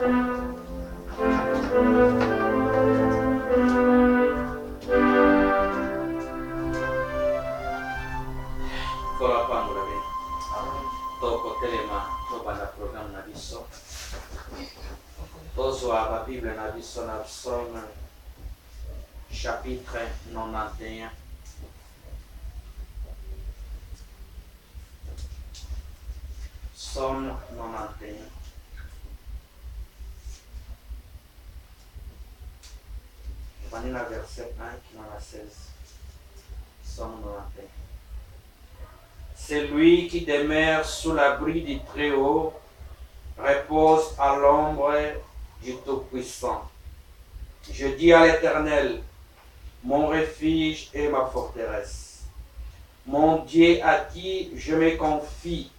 La Bible na biso na Psaume chapitre 91. Psaume 91. Vanilla verset 1 qui en a 16. Psaume 91. C'est lui qui demeure sous l'abri du Très-Haut, repose à l'ombre du Tout-Puissant. Je dis à l'Éternel, mon refuge et ma forteresse, mon Dieu à qui je me confie,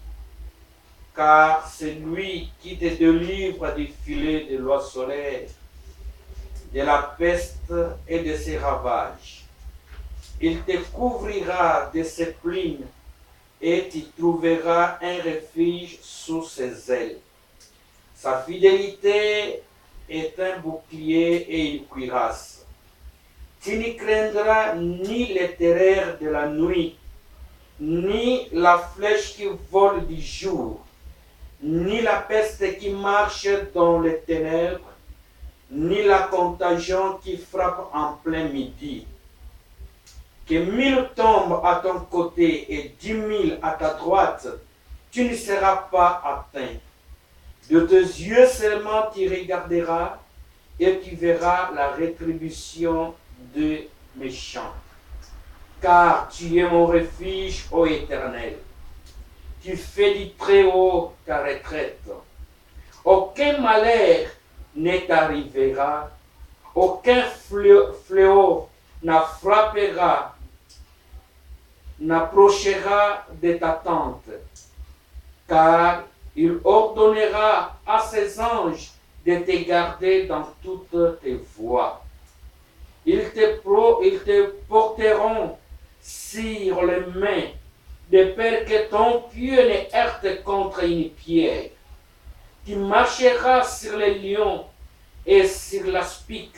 car c'est lui qui te délivre du filet de l'oiseleur, de la peste et de ses ravages. Il te couvrira de ses plumes et tu trouveras un refuge sous ses ailes. Sa fidélité est un bouclier et une cuirasse. Tu n'y craindras ni les terreurs de la nuit, ni la flèche qui vole du jour, ni la peste qui marche dans les ténèbres, ni la contagion qui frappe en plein midi. Que 1000 tombent à ton côté et 10 000 à ta droite, tu ne seras pas atteint. De tes yeux seulement tu regarderas et tu verras la rétribution des méchants. Car tu es mon refuge, ô Éternel. Tu fais du Très-Haut ta retraite. Aucun malheur ne t'arrivera, aucun fléau n'approchera de ta tente, car il ordonnera à ses anges de te garder dans toutes tes voies. Ils te porteront sur les mains, de peur que ton pied ne heurte contre une pierre. Tu marcheras sur les lions et sur l'aspic.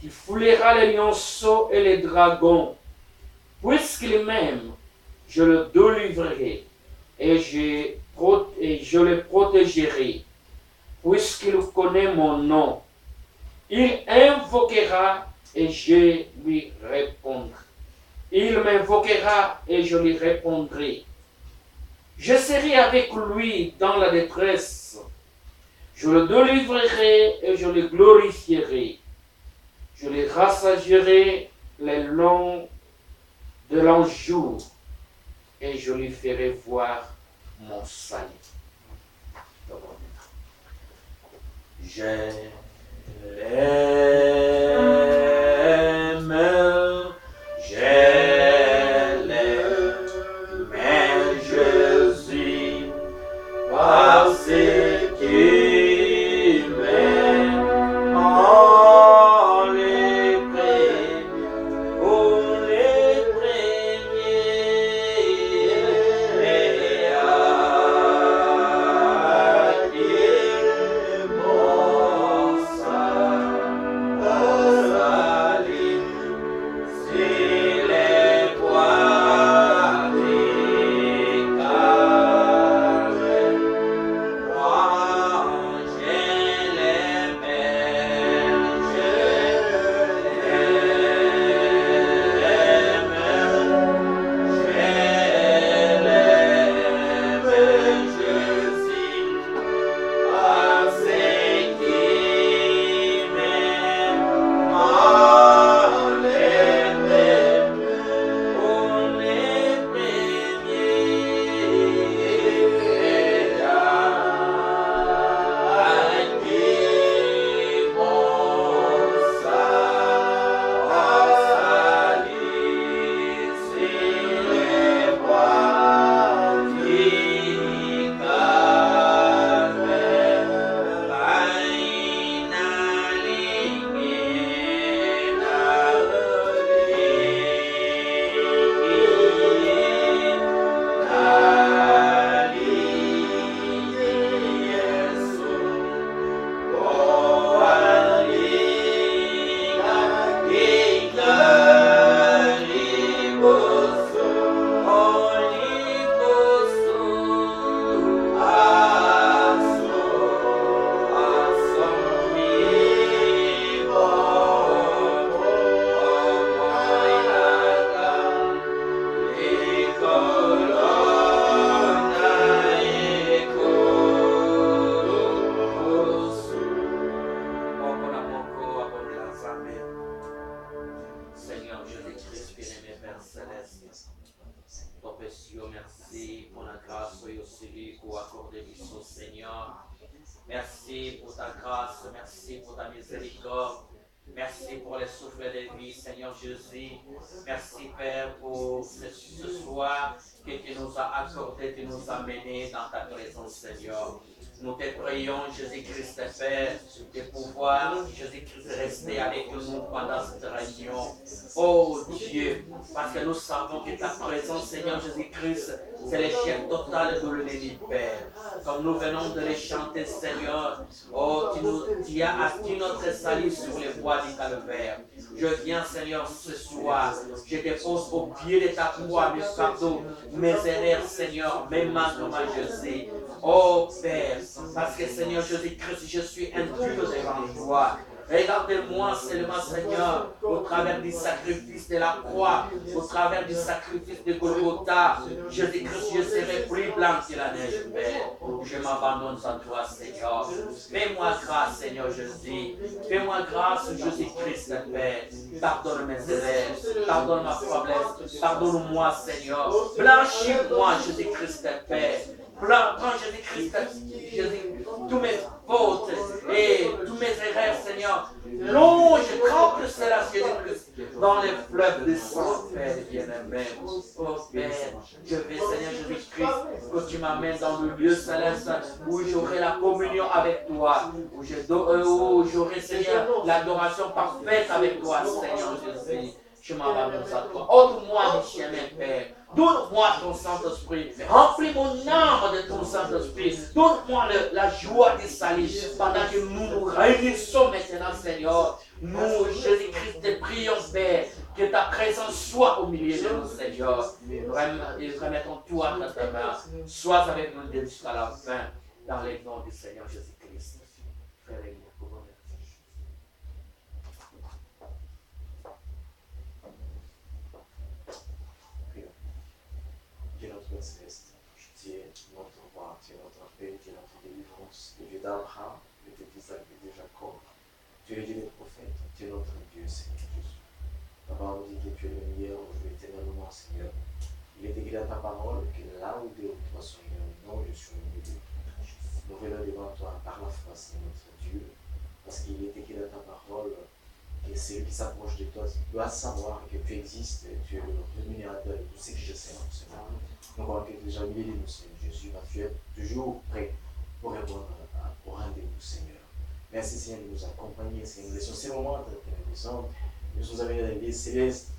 Tu fouleras les lionceaux et les dragons. Puisqu'il m'aime, je le délivrerai et je le protégerai. Puisqu'il connaît mon nom, il invoquera et je lui répondrai. Il m'invoquera et je lui répondrai. Je serai avec lui dans la détresse. Je le délivrerai et je le glorifierai. Je le rassagerai le long de l'enjour et je lui ferai voir mon salut. Je l'aime, Jésus, parce qu'il m'aime en les premiers, à qui mon Merci pour ta grâce, merci pour ta miséricorde. Merci pour les souffles de vie, Seigneur Jésus. Merci, Père, pour ce soir que tu nous as accordé, tu nous as menés dans ta présence, Seigneur. Nous te prions, Jésus-Christ, Père, de pouvoir, Jésus-Christ, rester avec nous pendant cette réunion. Oh Dieu, parce que nous savons que ta présence, Seigneur Jésus-Christ, c'est le chef total de l'ennemi, Père. Comme nous venons de les chanter, Seigneur, oh, tu as acquis notre salut sur les bois du calvaire. Je viens, Seigneur, ce soir, je dépose au pied de ta croix mes fardeaux, mes erreurs, Seigneur, mes manquements, Jésus. Oh Père, parce que Seigneur Jésus-Christ, je suis impur devant toi. Regardez-moi seulement, Seigneur, au travers du sacrifice de la croix, au travers du sacrifice de Golgotha. Jésus-Christ, je serai plus blanc que la neige, Père. Je m'abandonne à toi, Seigneur. Fais-moi grâce, Seigneur Jésus. Fais-moi grâce, Jésus-Christ, Père. Pardonne mes erreurs, pardonne ma faiblesse, pardonne-moi, Seigneur. Blanchis-moi, Jésus-Christ, Père. Prends Jésus-Christ, Jésus, tous mes fautes et tous mes erreurs, Seigneur. Longe, trempe cela, Jésus-Christ, dans les fleuves de sang, Père bien-aimé. Oh Père, je vais, Seigneur Jésus-Christ, que tu m'amènes dans le lieu céleste où j'aurai la communion avec toi, où j'aurai, Seigneur, l'adoration parfaite avec toi, Seigneur Jésus. Je m'abandonne à toi. Ôte-moi du chemin, Père. Donne-moi ton Saint-Esprit. Remplis mon âme de ton Saint-Esprit. Donne-moi la joie du salut. Pendant que nous nous réunissons maintenant, Seigneur. Nous, Jésus-Christ, te prions, Père. Que ta présence soit au milieu de nous, Seigneur. Et remettons tout à ta main. Sois avec nous jusqu'à la fin. Dans le nom du Seigneur Jésus-Christ. Frère Elia, pour vous remercier. Dieu notre Père Céleste, tu es notre roi, tu es notre paix, tu es notre délivrance, le Dieu d'Abraham, le Dieu d'Isaac, le Dieu de Jacob. Tu es le Dieu des prophètes, tu es notre Dieu, Seigneur Jésus. Ta parole dit que tu es le meilleur aujourd'hui éternellement, Seigneur. Il est écrit dans ta parole que là où deux ou trois sont réunis, non, je suis au milieu d'eux. Nous venons devant toi par la foi, Seigneur notre Dieu, parce qu'il est écrit dans ta parole que celui qui s'approche de toi doit savoir que tu existes, tu es le rémunérateur de tout ce que je sais, Seigneur. Nous voyons que tu es déjà milieu de nous, Seigneur Jésus, tu es toujours prêt pour répondre au rendez-vous, Seigneur. Merci, Seigneur, de nous accompagner, Seigneur. Nous laissons ces moments de descendre. Nous sommes amenés dans les lieux célestes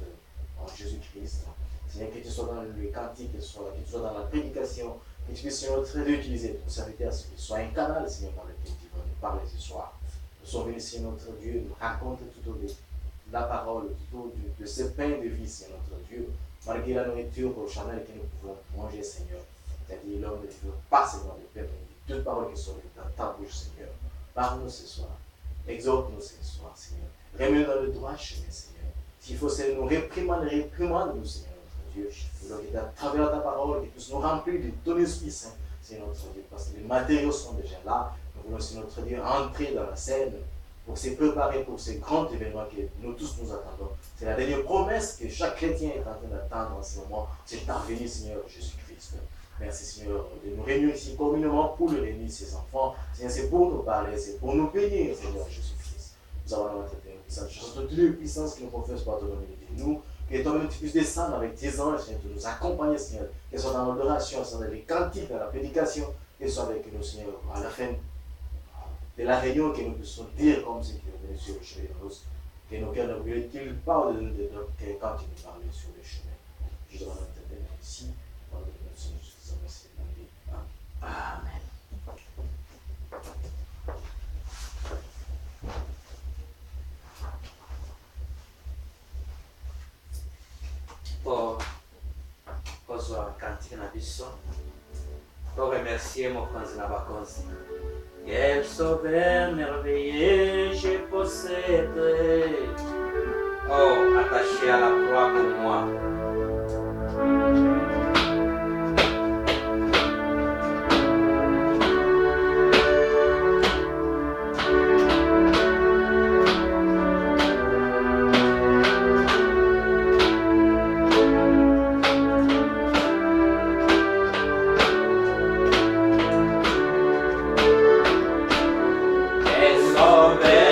en Jésus-Christ. Seigneur, que tu sois dans le cantique, que tu sois dans la prédication, que tu puisses, Seigneur, très bien utiliser ton serviteur à ce qu'il soit un canal, Seigneur, par lequel tu vas nous parler ce soir. Nous sommes venus, Seigneur, notre Dieu, nous raconter tout au de la parole, tout au de ce pain de vie, Seigneur, notre Dieu. Malgré la nourriture charnelle que nous pouvons manger, Seigneur, c'est-à-dire l'homme ne vit pas seulement de pain, mais de toutes paroles qui sont dans ta bouche, Seigneur. Parle-nous ce soir, exhorte-nous ce soir, Seigneur. Remets-nous dans le droit chemin, Seigneur. S'il faut, Seigneur, nous réprimande-nous, Seigneur, notre Dieu. Nous voulons que à travers ta parole, que tu puisses nous remplir de ton Esprit Saint, Seigneur, notre Dieu, parce que les matériaux sont déjà là. Nous voulons, Seigneur, notre Dieu, entrer dans la scène pour se préparer pour ce grand événement que nous tous nous attendons. C'est la dernière promesse que chaque chrétien est en train d'attendre en ce moment. C'est ta venue, Seigneur Jésus-Christ. Merci, Seigneur, de nous réunir ici communément pour le réunir, ses enfants. Seigneur, c'est pour nous parler, c'est pour nous bénir, Seigneur Jésus-Christ. Nous avons notre puissance. Je sens toutes les puissances qui nous confessent par ton nom de nous. Que toi-même tu puisses descendre avec tes anges, Seigneur, de nous accompagner, Seigneur. Que ce soit dans l'adoration, dans les cantiques, dans la prédication, que ce soit avec nous, Seigneur, à la fin de la réunion, que nous puissions dire comme ce qui est venu sur le chemin de rose, que nos cœurs ne brûlent-ils pas de quand tu nous parlais sur le chemin. Je demande à ta main ici, dans le nom de Seigneur Jésus, merci. Amen. Pour cantique na biso, pour remercier mon frère Nabakonzi. Quel sauveur merveilleux je possède. Oh, attaché à la croix pour moi. Jésus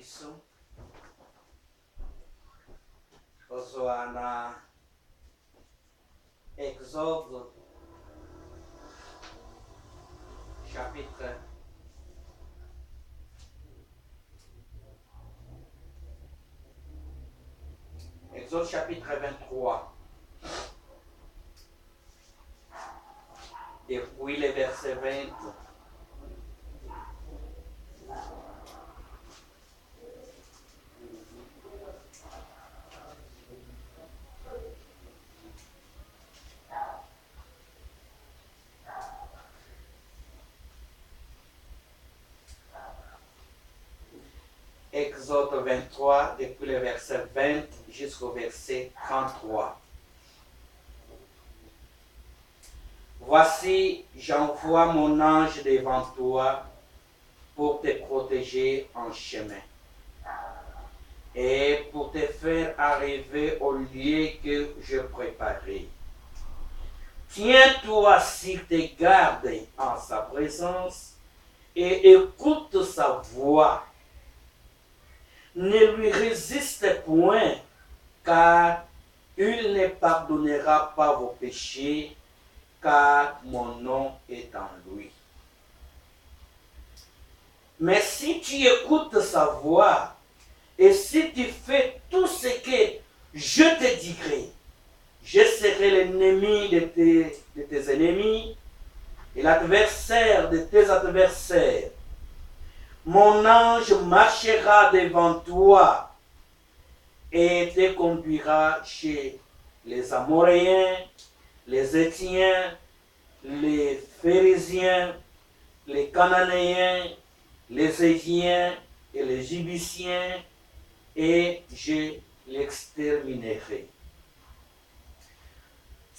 biso kozwa na Exode chapitre 23. Depuis le verset 20. Exode 23, depuis le verset 20 jusqu'au verset 33. Voici, j'envoie mon ange devant toi pour te protéger en chemin et pour te faire arriver au lieu que je préparais. Tiens-toi sur tes gardes en sa présence et écoute sa voix. Ne lui résiste point, car il ne pardonnera pas vos péchés, car mon nom est en lui. Mais si tu écoutes sa voix, et si tu fais tout ce que je te dirai, je serai l'ennemi de tes ennemis et l'adversaire de tes adversaires. Mon ange marchera devant toi et te conduira chez les Amoréens, les Étiens, les Phérésiens, les Cananéens, les Éviens et les Jébusiens, et je l'exterminerai.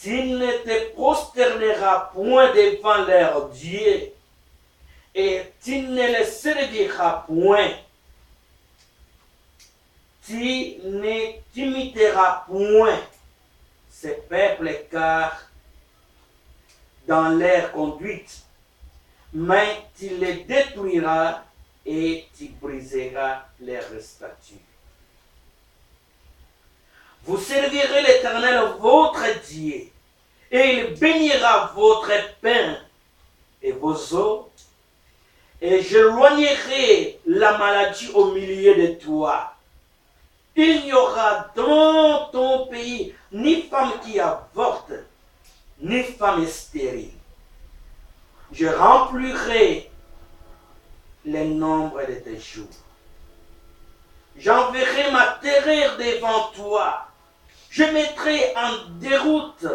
Tu ne te prosterneras point devant leurs dieux, et tu ne les serviras point. Tu ne t'imiteras point ces peuples, car dans leur conduite, mais tu les détruiras et tu briseras leurs statuts. Vous servirez l'Éternel votre Dieu, et il bénira votre pain et vos eaux, et j'éloignerai la maladie au milieu de toi. Il n'y aura dans ton pays ni femme qui avorte, ni femme stérile. Je remplirai le nombre de tes jours. J'enverrai ma terreur devant toi. Je mettrai en déroute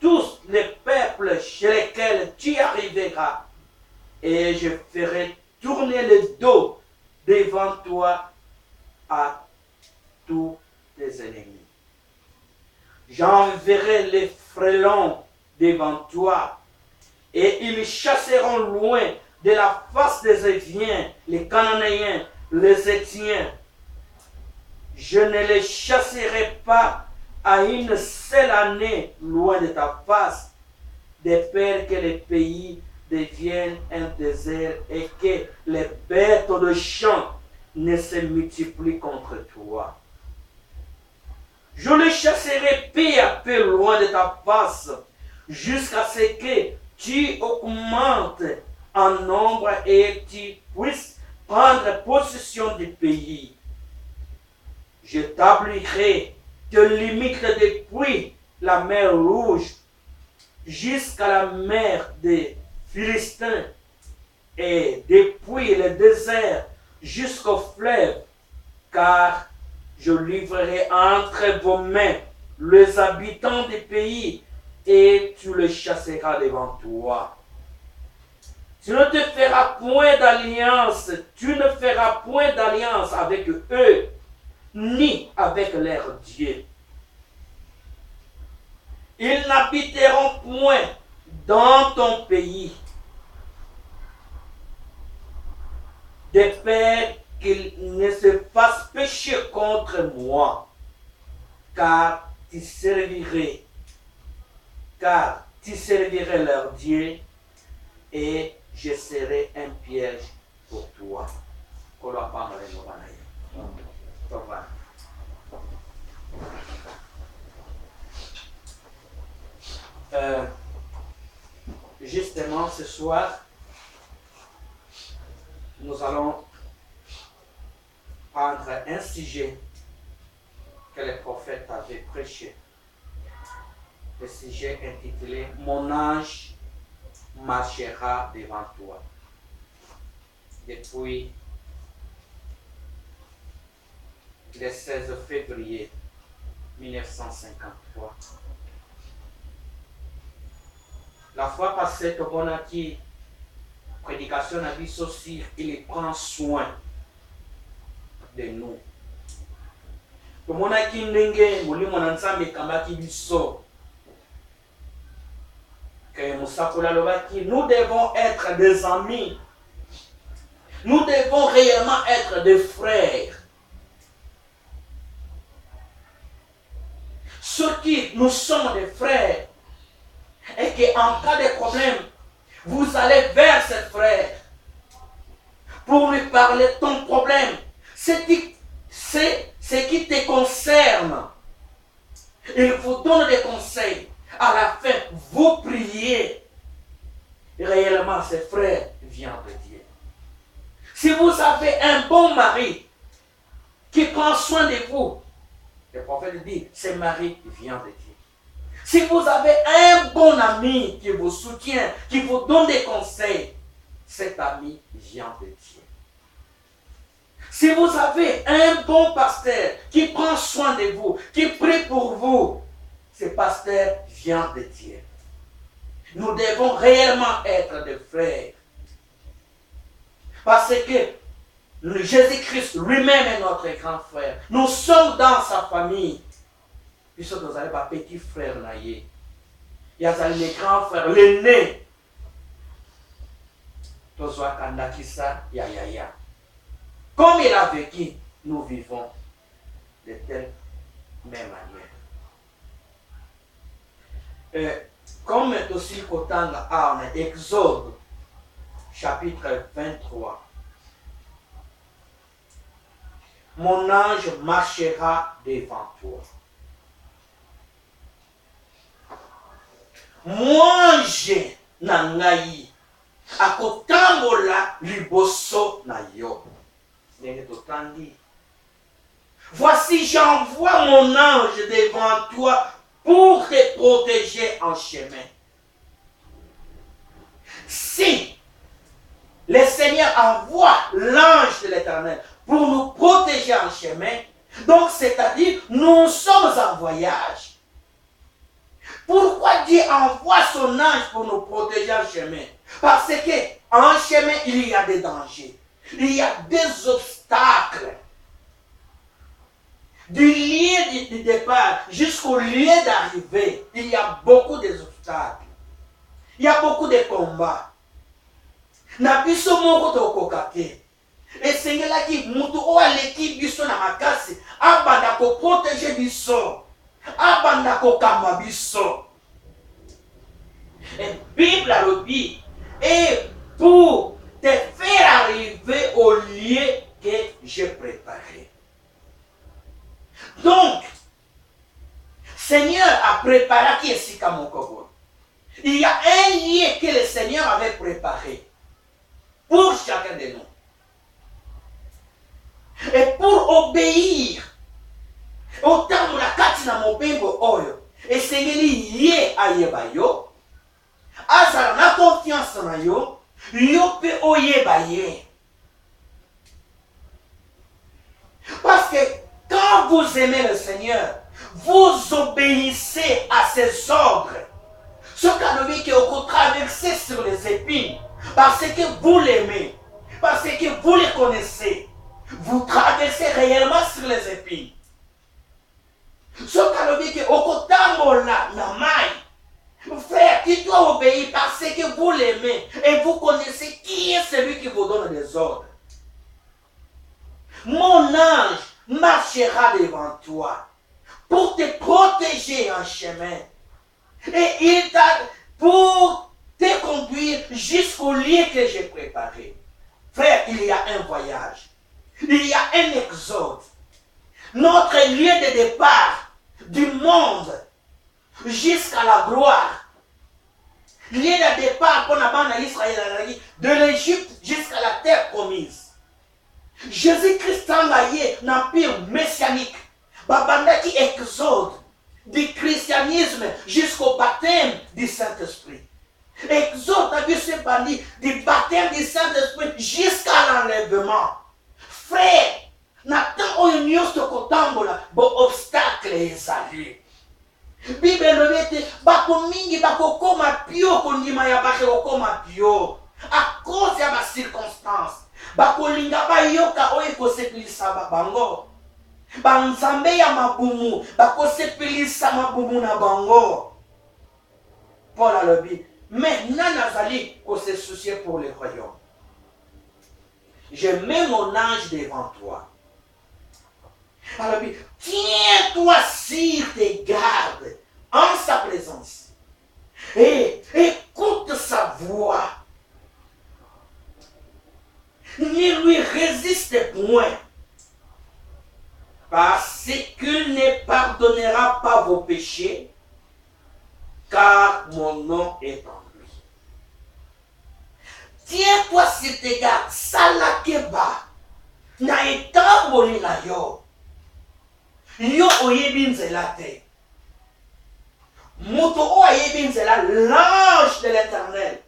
tous les peuples chez lesquels tu arriveras, et je ferai tourner le dos devant toi à tous tes ennemis. J'enverrai les frelons devant toi, et ils chasseront loin de la face des Éviens, les Cananéens, les Étiens. Je ne les chasserai pas à une seule année loin de ta face, de peur que le pays devienne un désert et que les bêtes de champ ne se multiplient contre toi. Je les chasserai peu à peu loin de ta face, jusqu'à ce que tu augmentes en nombre et tu puisses prendre possession du pays. J'établirai tes limites depuis la mer Rouge jusqu'à la mer des Philistins, et depuis le désert jusqu'au fleuve, car je livrerai entre vos mains les habitants du pays, et tu les chasseras devant toi. Tu ne te feras point d'alliance, tu ne feras point d'alliance avec eux, ni avec leurs dieux. Ils n'habiteront point dans ton pays, de peur qu'ils ne se fassent pécher contre moi, car tu servirais leur Dieu, et je serai un piège pour toi. Justement, ce soir, nous allons prendre un sujet que les prophètes avaient prêché. Le sujet intitulé « Mon ange marchera devant toi ». Depuis le 16 février 1953. La fois passée, Tobonaki, prédication a dit aussi, il prend soin de nous. Tobonaki ndenge mulimo na nzambe kambaki biso. Que Moussakoula Lobaki, nous devons être des amis. Nous devons réellement être des frères. Ceux qui nous sommes des frères, et qu'en cas de problème, vous allez vers ce frère pour lui parler de ton problème. C'est ce qui te concerne. Il vous donne des conseils. À la fin, vous priez. Réellement, ce frère vient de Dieu. Si vous avez un bon mari qui prend soin de vous, le prophète dit, ce mari vient de Dieu. Si vous avez un bon ami qui vous soutient, qui vous donne des conseils, cet ami vient de Dieu. Si vous avez un bon pasteur qui prend soin de vous, qui prie pour vous, ce pasteur vient de Dieu. Nous devons réellement être des frères. Parce que Jésus-Christ lui-même est notre grand frère. Nous sommes dans sa famille. Puisque nous n'avons pas petit frère naïe. Il y a les grands frères, l'aîné. Tozoa Kandakisa, ya. Comme il a vécu, nous vivons de telle même manière. Comme aussi Kotanga a en Exode, chapitre 23. Mon ange marchera devant toi. Mwange na ngai akotambola liboso na yo. Voici, j'envoie mon ange devant toi pour te protéger en chemin. Si le Seigneur envoie l'ange de l'Éternel pour nous protéger en chemin, donc c'est-à-dire nous sommes en voyage. Pourquoi Dieu envoie son ange pour nous protéger en chemin? Parce qu'en chemin, il y a des dangers. Il y a des obstacles. Du lieu du départ jusqu'au lieu d'arrivée, il y a beaucoup d'obstacles. Il y a beaucoup de combats. Na biso moko tokokate. Esengelaki mutu o aleki biso na makasi abanda ko protéger biso. Abanda ko kamba biso. Et Bible a le dit, et pour te faire arriver au lieu que j'ai préparé. Donc, Seigneur a préparé qui est Sikamokobo. Il y a un lieu que le Seigneur avait préparé pour chacun de nous. Et pour obéir, autant de la katina mobimbo oyo, et Seigneur yé ayebayo, azala na confiance na yo, yo pe oyebaye. Parce que quand vous aimez le Seigneur, vous obéissez à ses ordres. Ce qu'on dit que vous traversez sur les épines, parce que vous l'aimez, parce que vous le connaissez, vous traversez réellement sur les épines. Ce qu'on dit que vous tambola na mai, frère, tu dois obéir parce que vous l'aimez et vous connaissez qui est celui qui vous donne des ordres. Mon ange marchera devant toi pour te protéger en chemin. Et il t'a pour te conduire jusqu'au lieu que j'ai préparé. Frère, il y a un voyage. Il y a un exode. Notre lieu de départ du monde jusqu'à la gloire. Lieu de départ pour Israël, de l'Égypte jusqu'à la terre promise. Jésus-Christ a envoyé l'empire messianique. Babandaki exode du christianisme jusqu'au baptême du Saint-Esprit. Exode a vu ce bandit du baptême du Saint-Esprit jusqu'à l'enlèvement. Frère, Nathan Oyunios de Kotambola, bon obstacle est allé. Bible lobete bako mingi bako koma pio kondima ya bako koma pio à cause ya ba circonstance bako linga ba yoka oye ko sepilisa bango banzambe ya mabumu bako sepilisa mabumu na bango. Paul a le dit mais nanazali ko se soucier pour les royaumes. Je mets mon ange devant toi. Alors, tiens-toi sur tes gardes en sa présence et écoute sa voix. Ne lui résiste point, parce qu'il ne pardonnera pas vos péchés, car mon nom est en lui. Tiens-toi sur tes gardes, salakeba, na etamboli na yo. Yo oyebi nzela te. Moto o ayebi nzela, l'ange de l'Éternel,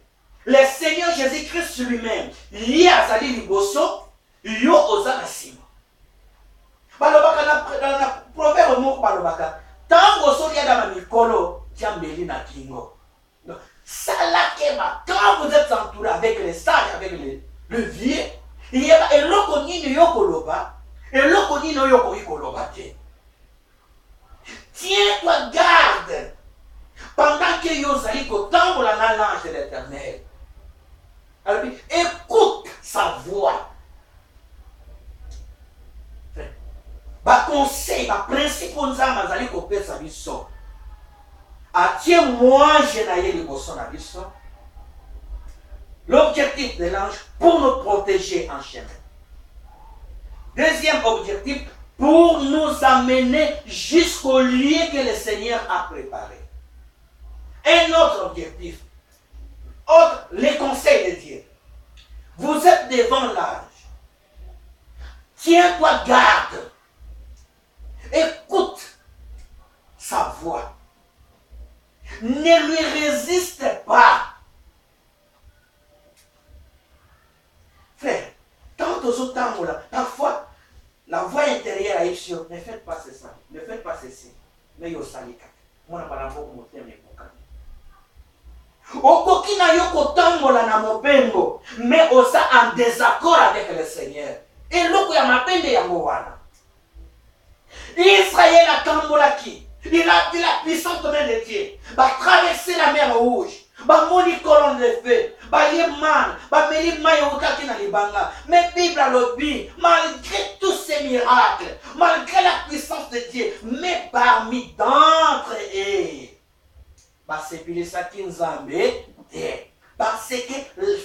le Seigneur Jésus-Christ lui-même, li azali liboso, yo oza na sima. Balobaka na proverbe moko balobaka, tango soki ada na mikolo, tiambeli na kingo. Salakema, quand vous êtes entouré avec les sages, avec le vieux, il y a eloko nini yo koloba, eloko nini yo koloba te. Tiens-toi garde pendant que Yosali kotambo la l'ange de l'Éternel. Alors, écoute sa voix. Ba conseil, ba principe nzamba zali ko pesa biso. Atiens-moi jenaye liboso na biso. L'objectif de l'ange pour nous protéger en chemin. Deuxième objectif, pour nous amener jusqu'au lieu que le Seigneur a préparé. Un autre objectif, les conseils de Dieu. Vous êtes devant l'ange. Tiens-toi garde. Écoute sa voix. Ne lui résiste pas. Frère, tant aux autres temps, parfois, la voix intérieure à Ipsio, ne faites pas ça, ne faites pas ceci. Mais yo salika. Moi, je ne sais pas okoki na yo kotambola na mopengo, mais osa en désaccord avec le Seigneur. Et loko ya mapende yango wana. Israël a tambolaki. Il a vu la puissante main de Dieu. Va traverser la mer rouge. Va moni colonne de feu. Va yeman. Va meri mayotaki na libanga. Mais Bible a lobby. Malgré tous ces miracles, malgré la puissance de Dieu, mais parmi d'entre eux, parce que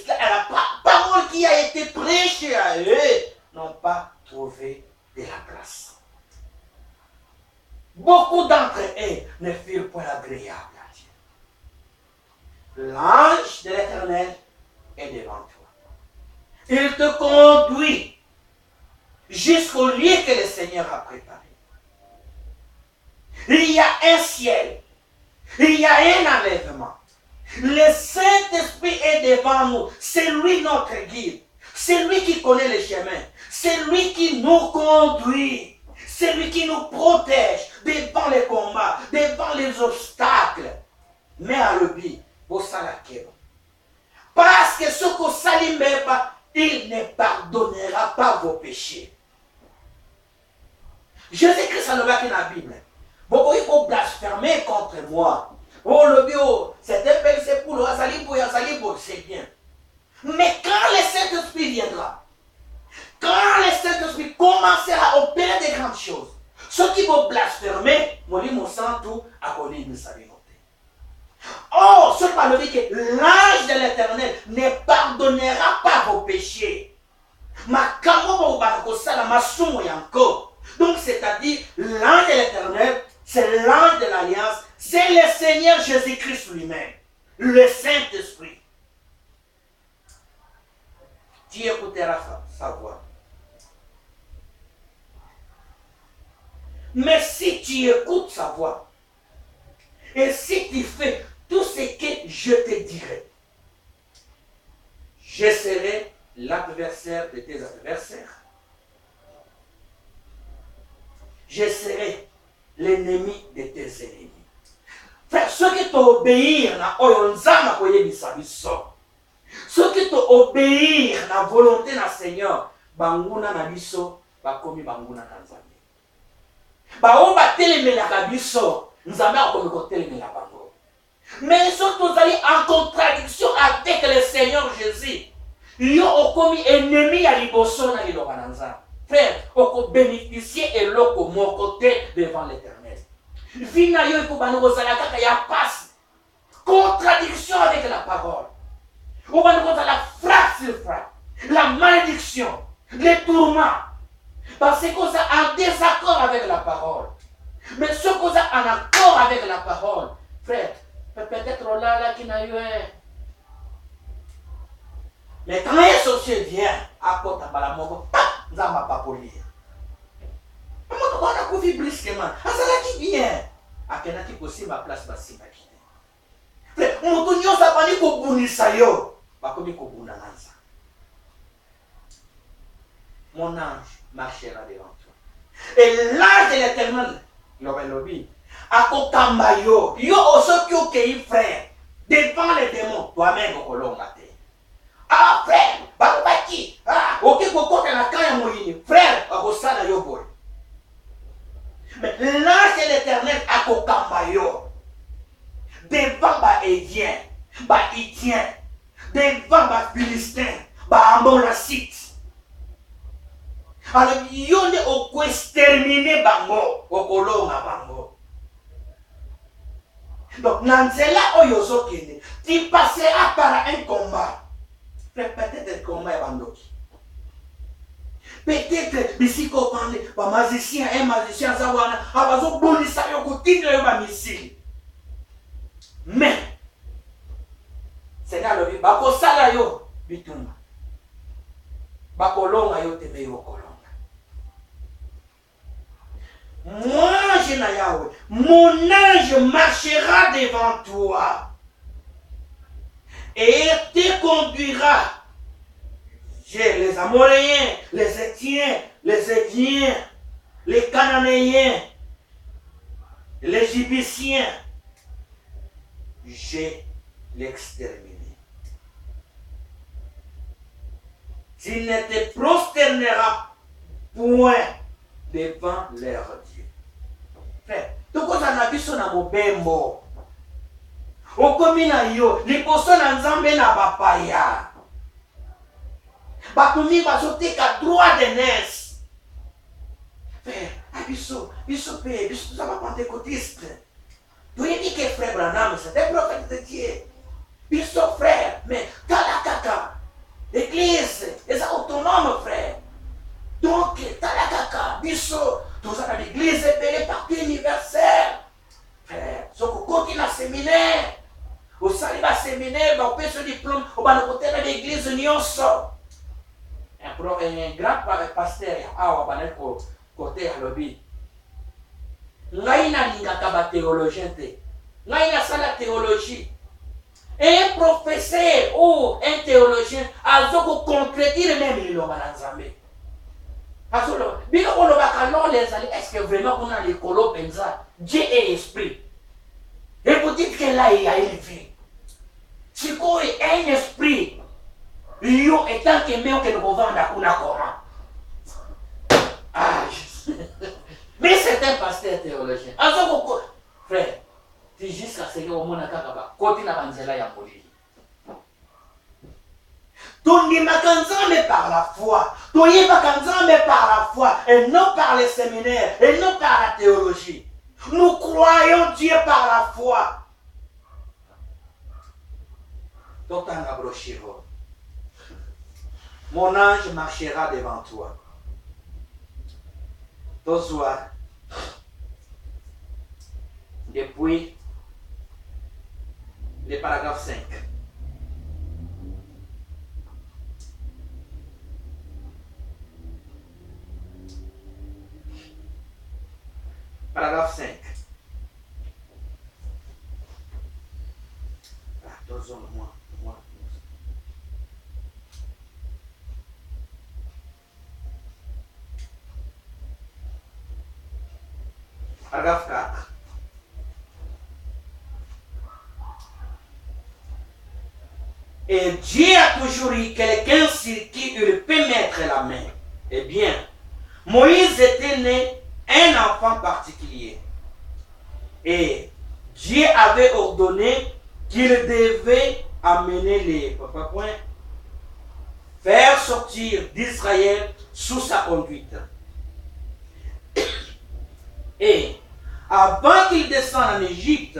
la parole qui a été prêchée à eux n'ont pas trouvé de la grâce. Beaucoup d'entre eux ne furent point agréables à Dieu. L'ange de l'Éternel est devant toi. Il te conduit jusqu'au lieu que le Seigneur a préparé. Il y a un ciel. Il y a un enlèvement. Le Saint-Esprit est devant nous. C'est lui notre guide. C'est lui qui connaît le chemin. C'est lui qui nous conduit. C'est lui qui nous protège devant les combats, devant les obstacles. Mais à l'oubli, parce que ce que Salim pas, il ne pardonnera pas vos péchés. Jésus-Christ a levé dans la Bible. Vous faut blasphémer contre moi. Oh le bio, c'est un bel c'est pour c'est bien. Mais quand le Saint-Esprit viendra, quand le Saint-Esprit commencera à opérer des grandes choses, ceux qui vont blasphémer, mon sang tout à connaître de sa volonté. Oh, ce par le dit que l'ange de l'Éternel ne pardonnera pas vos péchés. Ma Donc, c'est-à-dire, l'ange de l'Éternel, c'est l'ange de l'Alliance, c'est le Seigneur Jésus-Christ lui-même, le Saint-Esprit. Tu écouteras sa voix. Mais si tu écoutes sa voix, et si tu fais tout ce que je te dirai, je serai l'adversaire de tes adversaires. Je serai l'ennemi de tes ennemis. Frère, ceux qui t'obéissent na oyonzama koyebisa biso. Ceux qui t'obéissent na volonté na Seigneur, banguna na biso, bakomi banguna na Nzambe. Bao batelemelaka biso, Nzambe akomi kotelemela bango. Mais surtout allez en contradiction avec le Seigneur Jésus. Yo okomi ennemi ya liboso na liloba na Nzambe. Frère, oko bénéficier et loko mon côté devant l'Éternel. Vina yo iko bano kozala kaka ya passe. Contradiction avec la parole. On va nous la frappe sur frappe, la malédiction, les tourments. Parce que ça en désaccord avec la parole. Mais ce qu'on a en accord avec la parole, frère, peut-être là qui n'a eu un. Mais quand un sorcier vient, à côté de la mort, nous n'avons pas pour lire. On a couvert brusquement. Ah, ça là qui vient. À quel moment tu peux ma place, ma si ma qui. Frère, on peut nous apprendre qu'au bout ça yo. Comme il bout na lanza. Mon ange marchera devant toi. Et l'ange de l'Éternel, l'obélobi, à kokamba yo, yo aussi qui okei frère, devant les démons, toi-même au colon matin. Ah frère, bakubaki, ah, ok koko na kaya moyini, frère, akosala yo boy. Mais l'ange de l'Éternel à kokamba yo, devant ba Édien, ba Hitien, devant ba Philistin, ba Ammonasite. Alors, yonde au exterminer bango, au kolonga bango. Donc, nanzela oyozo kende, tu passeras par un combat. Peut-être un combat bandoki. Peut-être, ici qu'on parle, un magicien, zawana, abazo bonisa yoko tine yo ba missile. Mais, c'est là le bako sala yo bitumba. Bako longa yo tebe yo kolonga. Moi, je n'ai Yahweh, mon ange marchera devant toi et te conduira. J'ai les Amoréens, les Étiens, les Éviens, les Cananéens, les Égyptiens. J'ai l'exterminé. Tu ne te prosterneras point devant leur Dieu. Frère, tout ça n'a vu son amour bembo. Au comina yo, les personnes en Zambé na bapaya. Batumi bazote ka droit de naissance. Frère, abisso, biso pe, biso ça va pentecôtiste. Tu dis que frère Branham, c'est un prophète de Dieu. Biso frère, mais talakaka, l'église, les autonomes frère. Donc, talakaka, biso, tout ça dans l'église est belle partie universelle. Frère, ce qu'on continue à séminaire, au salut à séminaire, on peut ce diplôme, on va le côté de l'église, on sort. Un grand pasteur, on va le côté à l'objet. Ngaina lingaka ba théologien te. Ngaina sala théologie. Et un professeur ou un théologien a zoko contredire même les lois Nzambe. Parce que bien qu'on le va alors les alliés, est-ce que vraiment on a les colos pensa Dieu est esprit. Et vous dites que là il y a une vie. Si quoi est un esprit, yo étant que même que nous vend à kuna comment. Ah, mais c'est un pasteur théologien. Alors, frère, tu jusqu'à ce que au monde akaba, côté na banzela ya molili. Ton mais par la foi, ton mais par la foi, et non par les séminaires, et non par la théologie. Nous croyons Dieu par la foi. Donc, on a broché. mon ange marchera devant toi. Tozwa, depuis le paragraphe 5. Paragraphe 5. Attention, moi. Paragraphe 4. Et Dieu a toujours eu quelqu'un sur qui il peut mettre la main. Eh bien, Moïse était né un enfant particulier. Et Dieu avait ordonné qu'il devait amener les faire sortir d'Israël sous sa conduite. Et avant qu'il descende en Égypte,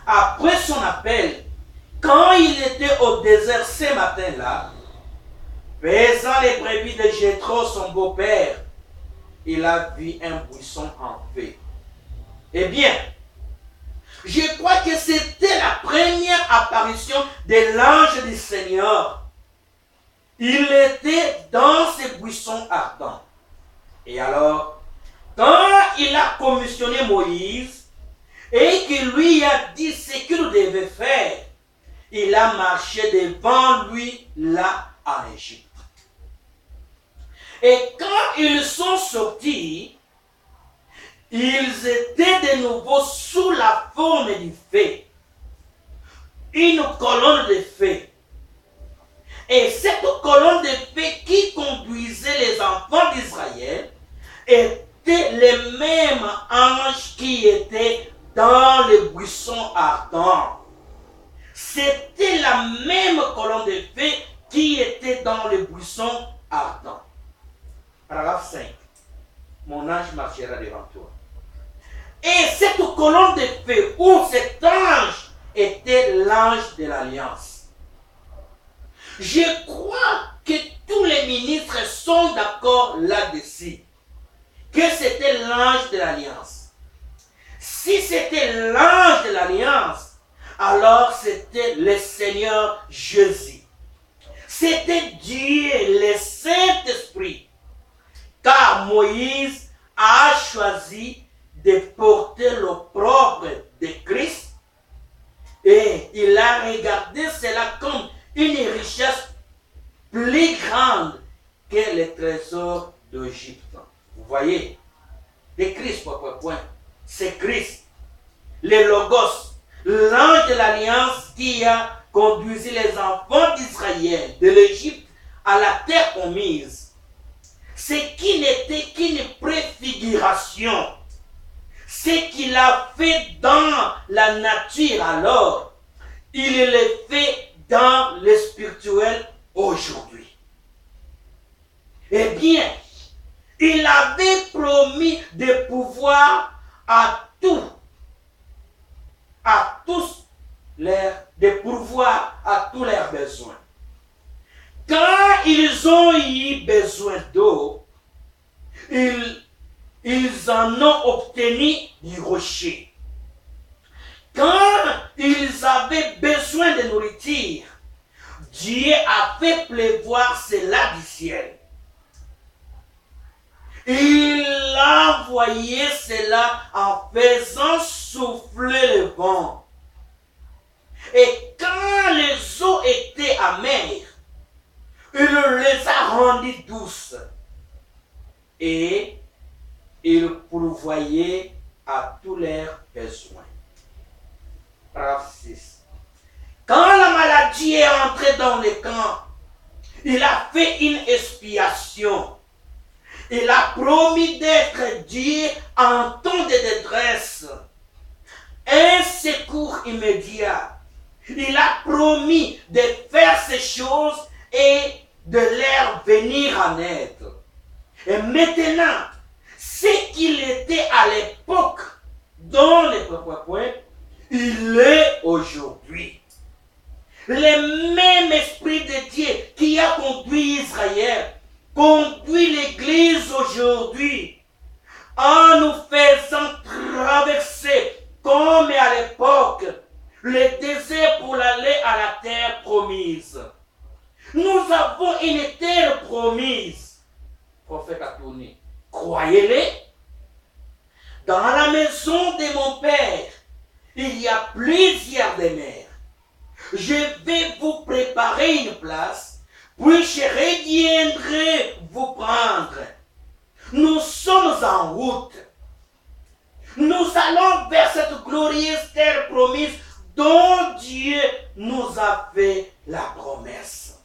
après son appel, quand il était au désert ce matin-là, pesant les brebis de Jéthro, son beau-père, il a vu un buisson en feu. Eh bien, je crois que c'était la première apparition de l'ange du Seigneur. Il était dans ces buissons ardents. Et alors, quand il a commissionné Moïse et qu'il lui a dit ce qu'il devait faire, il a marché devant lui là en Égypte. Et quand ils sont sortis, ils étaient de nouveau sous la forme du feu. Une colonne de feu. Et cette colonne de feu qui conduisait les enfants d'Israël était le même ange qui était dans les buissons ardents. C'était la même colonne de feu qui était dans les buissons ardents. Paragraphe 5. Mon ange marchera devant toi. Et cette colonne de feu où cet ange était l'ange de l'alliance. Je crois que tous les ministres sont d'accord là-dessus. Que c'était l'ange de l'alliance. Si c'était l'ange de l'alliance, alors c'était le Seigneur Jésus. C'était Dieu, le Saint-Esprit. Car Moïse a choisi de porter l'opprobre de Christ et il a regardé cela comme une richesse plus grande que les trésors d'Égypte. Vous voyez, de Christ, c'est Christ, le Logos, l'ange de l'alliance qui a conduit les enfants d'Israël de l'Égypte à la terre promise. Ce qui n'était qu'une préfiguration. Ce qu'il a fait dans la nature alors, il le fait dans le spirituel aujourd'hui. Eh bien, il avait promis de pouvoir à tous de pourvoir à tous leurs besoins. Quand ils ont eu besoin d'eau, ils en ont obtenu du rocher. Quand ils avaient besoin de nourriture, Dieu a fait pleuvoir cela du ciel. Il a envoyé cela en faisant souffler le vent. Et quand les eaux étaient amères, il les a rendues douces. Et il pourvoyait à tous leurs besoins. Paragraphe 6. Quand la maladie est entrée dans le camp, il a fait une expiation. Il a promis d'être Dieu en temps de détresse. Un secours immédiat. Il a promis de faire ces choses et de leur venir en aide. Et maintenant, ce qu'il était à l'époque dans les points, il est aujourd'hui. Le même Esprit de Dieu qui qui a conduit Israël, conduit l'Église aujourd'hui en nous faisant traverser, comme à l'époque, le désert pour aller à la terre promise. Nous avons une terre promise. Prophète a tourné. Croyez-les. Dans la maison de mon Père, il y a plusieurs demeures. Je vais vous préparer une place, puis je reviendrai vous prendre. Nous sommes en route. Nous allons vers cette glorieuse terre promise dont Dieu nous a fait la promesse.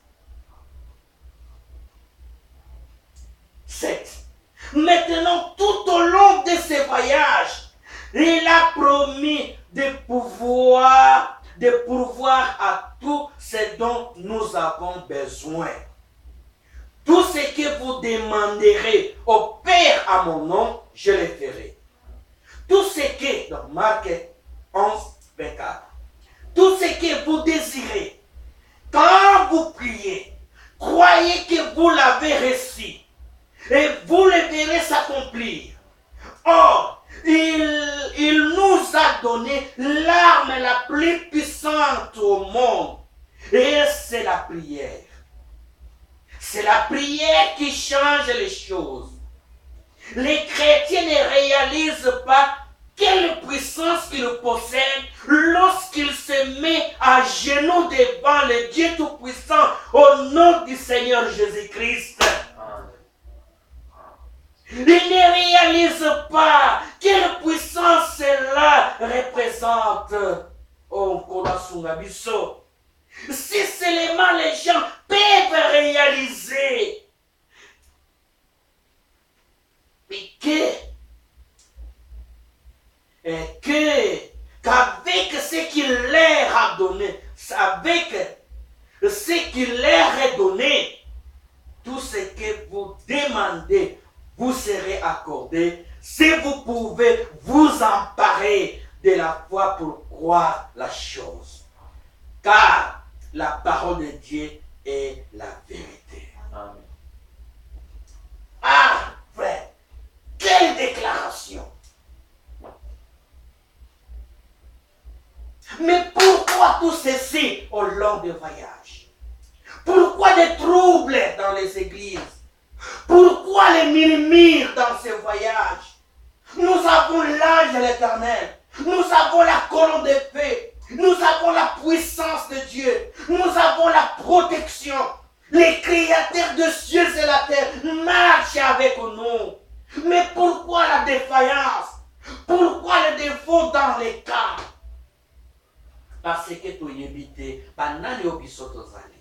7. Maintenant, tout au long de ce voyage, il a promis de pourvoir à tout ce dont nous avons besoin. Tout ce que vous demanderez au Père à mon nom, je le ferai. Tout ce que, dans Marc 11, 24, tout ce que vous désirez, quand vous priez, croyez que vous l'avez reçu et vous le verrez s'accomplir. Or, il nous a donné l'arme la plus puissante au monde, et c'est la prière. C'est la prière qui change les choses. Les chrétiens ne réalisent pas quelle puissance ils possèdent lorsqu'ils se mettent à genoux devant le Dieu Tout-Puissant au nom du Seigneur Jésus-Christ. Ils ne réalisent pas quelle puissance cela représente. Oh, Kolasungabiso. Si seulement les gens peuvent réaliser qu'avec ce qu'il leur a donné, avec ce qu'il leur a donné, tout ce que vous demandez vous serez accordé si vous pouvez vous emparer de la foi pour croire la chose. Car la parole de Dieu est la vérité. Amen. Ah, frère, quelle déclaration! Mais pourquoi tout ceci au long du voyage? Pourquoi des troubles dans les églises? Pourquoi les murmures dans ce voyage? Nous avons l'ange de l'Éternel. Nous avons la colonne de paix. Nous avons la puissance de Dieu. Nous avons la protection. Les créateurs de cieux et la terre marchent avec nous. Mais pourquoi la défaillance? Pourquoi le défaut dans les cas? Parce que tu y habites, banani obisotozali.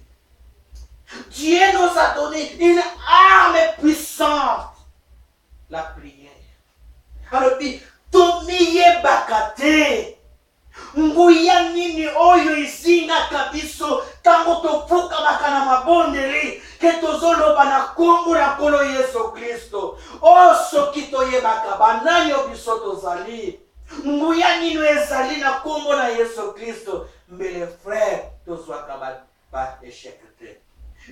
Dieu nous a donné une arme puissante, la prière. Alors, tomiye bakate, nguya nini oyo izinga kabiso, tango tofuka makana mabondeli, ke tozoloba na kombo na kolo Yesu Kristo. O soki toyebaka banani obiso tozali, nguya nini ezali na kombo na Yesu Kristo, mbele frère tozwaka ba échec te.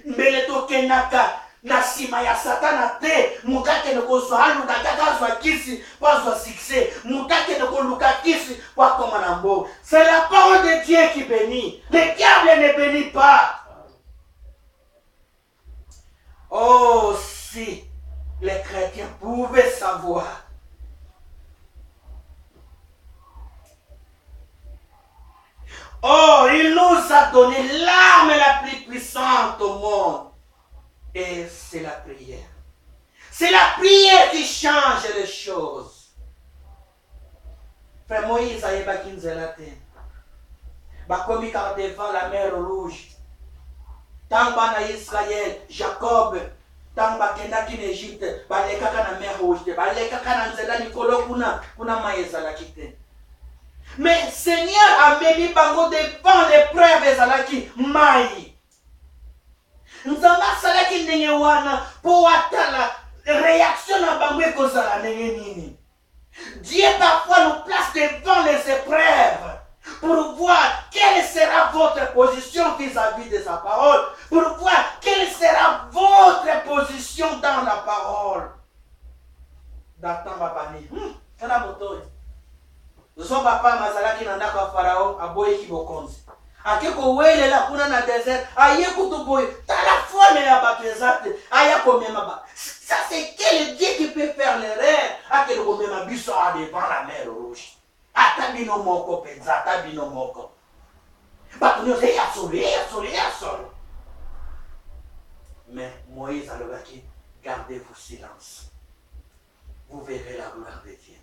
Mbele tokenaka na sima ya satana te, mukake nekozwa aluka kakazwa kisi wazwa succès, mukake nekoluka kisi wakoma na mbo. C'est la parole de Dieu qui bénit. Le diable ne bénit pas. Oh, si les chrétiens pouvaient savoir. Oh, il nous a donné l'arme la plus puissante au monde. Et c'est la prière. C'est la prière qui change les choses. Frère Moïse a évacué la terre. Bakomi car devant la mer rouge. Tant bana Israël, Jacob, tant bakenda en Égypte, balekaka na mer rouge, balekaka na nzela nikolo kuna maïsa la kite. Mais Seigneur a mis bango devant l'épreuve ezalaki mai. Nzamba salaki ndenge wana po atala réaction na bango ekozala ndenge nini. Dieu parfois nous place devant les épreuves pour voir quelle sera votre position vis-à-vis de sa parole, pour voir quelle conviction dans la parole. Dathan Babani. Kana moto. Zo papa mazalaki na ndako ya Farao aboye kibokonzi. Akeko wele la kuna na désert, aye kutuboye. T'as la foi mais ya batezate, aya komema ba. Ça c'est quel Dieu qui peut faire l'erreur? Akelo komema biso a devant la mer rouge. Atabino moko penza, atabino moko. Bato nyo se ya solo. Mais Moïse a le dit, gardez vos silences. Vous verrez la gloire de Dieu.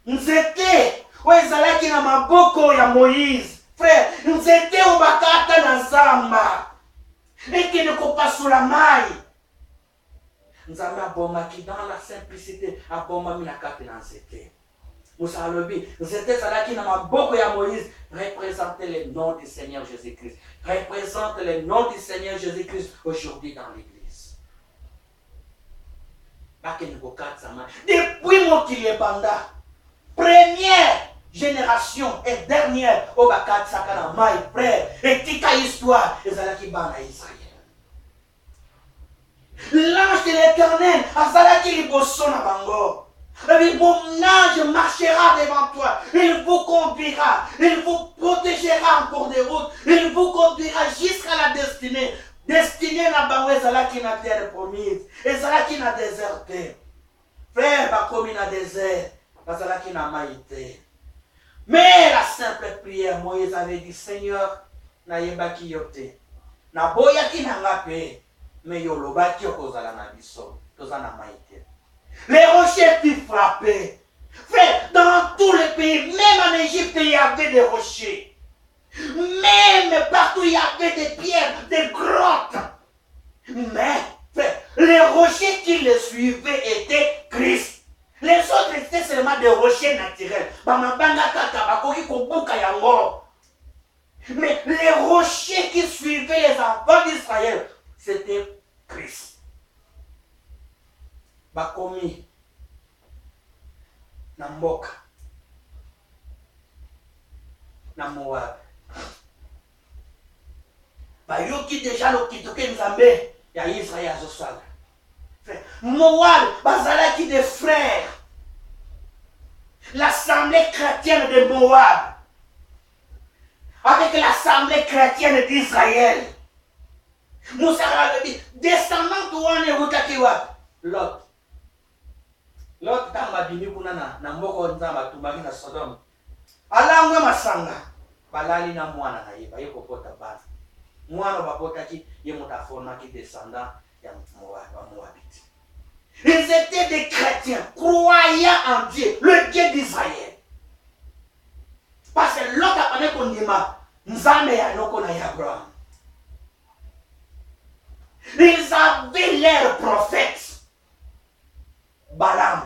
Nzete, wezalaki na maboko ya Moïse. Frère, nzete obakata na zamba. Eke ne kopasula mai. Nzambe abomaki dans la simplicité, abomami na kati na nzete. Moussa alobi, nzete zalaki na maboko ya Moïse, représente le nom du Seigneur Jésus-Christ. Représente le nom du Seigneur Jésus-Christ aujourd'hui dans l'église. Depuis mon Kilebanda, première génération et dernière, au Bakat Sakana, my frère, et tika histoire, et Zalaki Bana Israël. L'ange de l'éternel, Azalaki Libosona Bango. Mon ange marchera devant toi, il vous conduira, il vous protégera en cours de route, il vous conduira jusqu'à la destinée. Destinée na Bango, Zalaki na terre promise, et Zalaki na déserté. Frère, Bakomi na désert, Zalaki na maïté. Mais la simple prière, Moïse avait dit, Seigneur, na yebaki yote, na boyaki na ngape, mais yolobaki okozala na biso, tozana maïté. Les rochers furent frappés. Frère, dans tous les pays, même en Égypte, il y avait des rochers. Même partout, il y avait des pierres, des grottes. Mais, frère, les rochers qui les suivaient étaient Christ. Les autres étaient seulement des rochers naturels. Mais les rochers qui suivaient les enfants d'Israël, c'était Christ. Bakomi na mboka na Moab bayoki déjà lokitoke nzambe ya Israël azosala. Moab bazalaki des frères, l'assemblée chrétienne de Moab avec l'assemblée chrétienne d'Israël. Moussa a dit descendant touane rutakiwa Lot. Lot tamba bini kuna na mboko nzamba tumaki na Sodom. Alangwe masanga balali na mwana na yeba yeko pota bana. Mwana bapota ki ye mutafona ki descendant ya Moabite. Ils étaient des chrétiens croyant en Dieu, le Dieu d'Israël. Parce que Lot a parlé qu'on dit nzambe ya noko na Abraham. Ils avaient leur prophète. Balaam,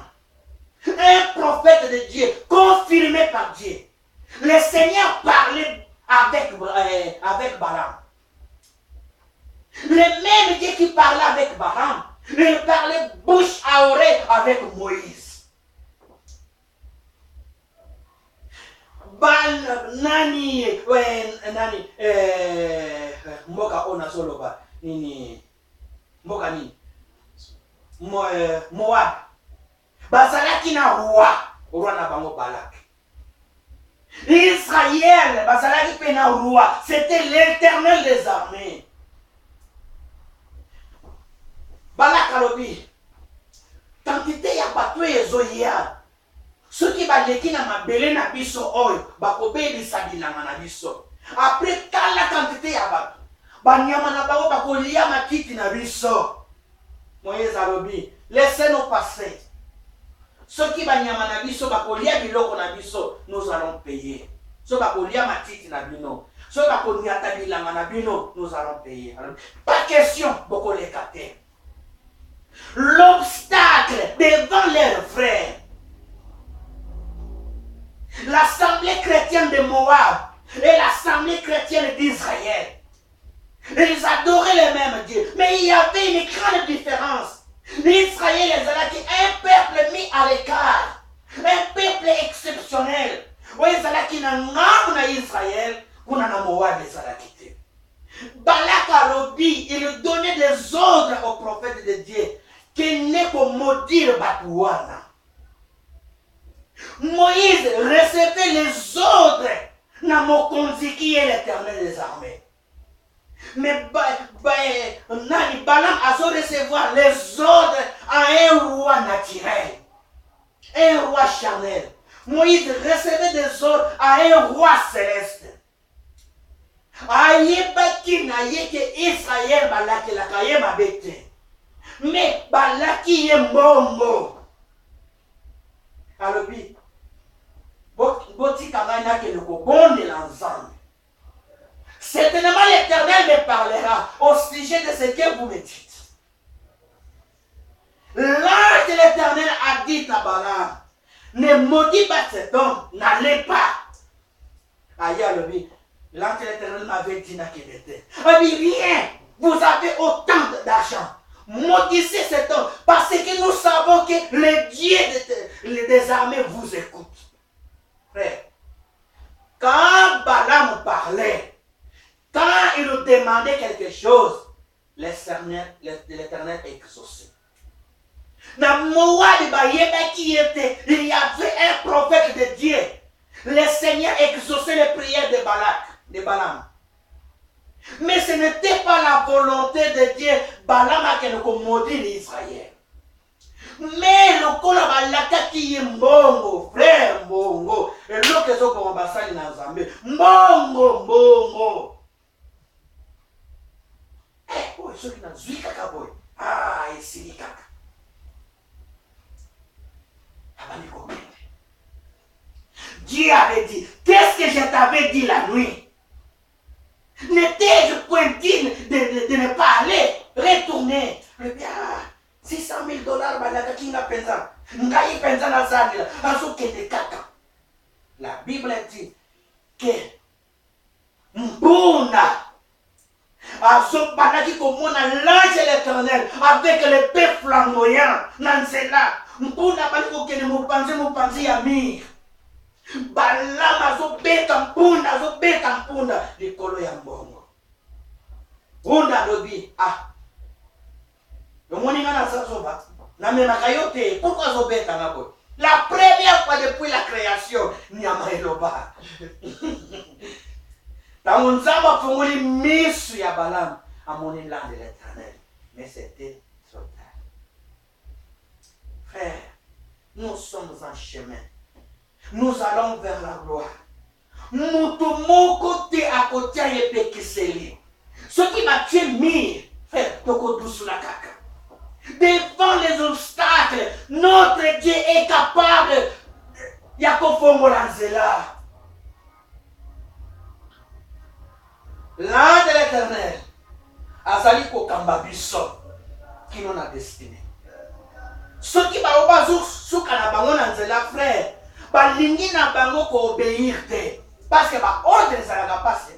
un prophète de Dieu, confirmé par Dieu. Le Seigneur parlait avec Balaam. Le même Dieu qui parlait avec Balaam, il parlait bouche à oreille avec Moïse. Moka onazoloba nini moka nini Moab. Bazalaki na roi na bango Balak. Israël, bazalaki pe na roi, c'était l'Éternel des armées. Balak alobi, quantité ya bato ezoya. Ceux qui baleki na mabele na biso oyo, bakobebisa bilanga na biso. Après kala quantité ya bato, banyama na bango bakolia makiti na biso. Moïse alobi, laissez-nous passer. Ceux qui banyama na biso bakolia biloko na biso, nous allons payer. Ceux bakolia matiti na bino, ceux bakolia tabilanga na bino, nous allons payer. Alors, pas question boko lekate. L'obstacle devant leurs frères. L'assemblée chrétienne de Moab et l'assemblée chrétienne d'Israël. Ils adoraient le même Dieu, mais il y avait une grande différence. L'Israël est un peuple mis à l'écart, un peuple exceptionnel. Oui, Zalaki na Israël, kuna na Moab Zalaki. Balak Alobi, il donnait des ordres aux prophètes de Dieu qui n'est pour maudire Batouana. Moïse recevait les ordres dans mon conduit qui est l'Éternel des armées. Mais Balaam a su recevoir les ordres à un roi naturel, un roi charnel. Moïse recevait des ordres à un roi céleste. Ayebaki na yeke Israël balaki la kaye mabete. Mais balaki ye mbongo. Alobi. Boti kamana ke le bon de l'ensemble. Certainement l'Éternel me parlera au sujet de ce que vous me dites. L'ange de l'Éternel a dit à Balaam, ne maudis pas cet homme, n'allez pas. Aïe, Alobi. L'ange de l'Éternel m'avait dit qu'il était. Il dit rien, vous avez autant d'argent. Maudissez cet homme parce que nous savons que le Dieu des armées vous écoute. Frère, quand Balaam parlait, quand il nous demandait quelque chose, l'Éternel exauçait. Dans Moab, il y avait un prophète de Dieu. Le Seigneur exauçait les prières de Balaam. Mais ce n'était pas la volonté de Dieu. Balaam a qu'elle maudit l'Israël. Mais le Kolabalaka qui est mbongo, frère mbongo. Et l'autre est au Kombasali Nazambe. Mbongo. Eh, oh, ceux qui n'ont pas kaka boy. Ah, ici, kaka. Dieu avait dit, qu'est-ce que je t'avais dit la nuit? N'étais-je point digne de ne pas aller, retourner? Le bien, $600,000, balaka kinga penza. Ngai penza na zani, aso kende kaka. La Bible dit que Mbuna aso banaki komona l'ange de l'Éternel avec l'épée flamboyant nanzela. Mbuna baniko kende mupanzi ya mir. Balaam azobeta mpunda likolo ya mbongo. Unda lobi omoni nga na sazoba na memaka yo te. Pourquoi azobeta nga boy? La première fois depuis la création nyama eloba. Tango nzambe afungoli misu ya Balaam amoni l'ange de l'Éternel. Mais c'était trop tard. Frère, nous sommes en chemin. Nous allons vers la gloire. Mon côté à côté et pékiseli. Ce qui m'a tué mire, frère, toko douce la caca. Devant les obstacles, notre Dieu est capable. Yakofongo lanzela. L'ange de l'Éternel, azali kokamba biso, qui nous a destiné. Ce qui va au bas souka na bango lanzela, frère. Balingi na bango ko obéir te parce que ba ordre ezalaka pasi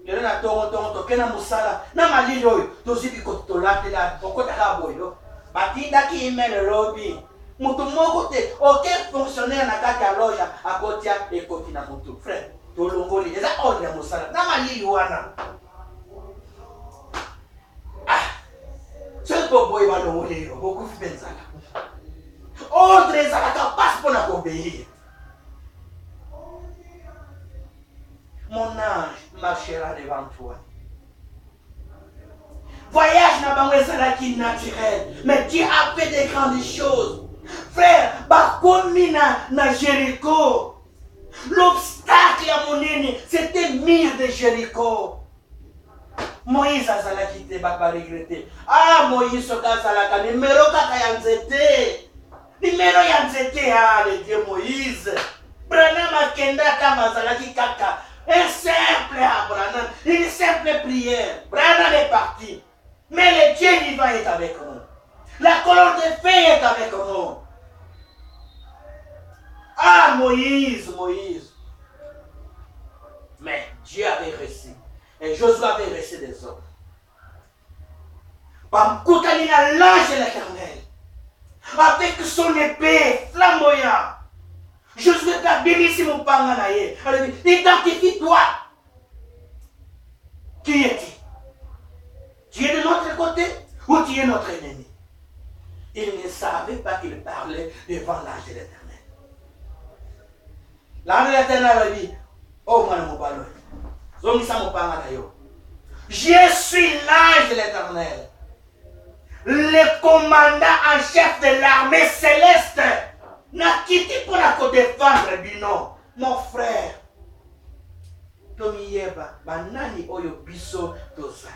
lelo na tongo tokena musala na malili oyo tozibi kotolatela okotaka boyo batindaki email lobi mutu moko te aucun fonctionnaire na kati ya loja akotia ekoti na mutu. Frère, tolongoli eza ordre ya musala na malili wana soki boboye balongoli yo bokufi mpe nzala. Ordre ezalaka pasi mpona kobéir. Mon ange marchera devant toi. Voyage na bango ezalaki naturel, mais Dieu a fait des grandes choses. Frère, bakomi na Jéricho. L'obstacle ya monene, c'était mur de Jéricho. Moïse azalaki te baba regretter. Moïse soki azalaka numero kaka ya nzete. Numéro ya nzete le Dieu Moïse. Branham akenda kama zalaki kaka. Un simple Branham, une simple prière. Branham est parti. Mais le Dieu vivant est avec nous. La colonne de feu est avec nous. Moïse. Mais Dieu avait reçu. Et Josué avait reçu des ordres. Bamkoutani na l'ange de l'Éternel. Avec son épée flamboyante. Josué t'a béni si mon panganaye. Identifie-toi. devant l'ange de l'Éternel. L'ange de l'Éternel a dit, oh mon ballon, je suis l'ange de l'Éternel, le commandant en chef de l'armée céleste. N'a quitté pour la défendre du nom. Mon frère, Tomiyeba, banani oyo biso tozali.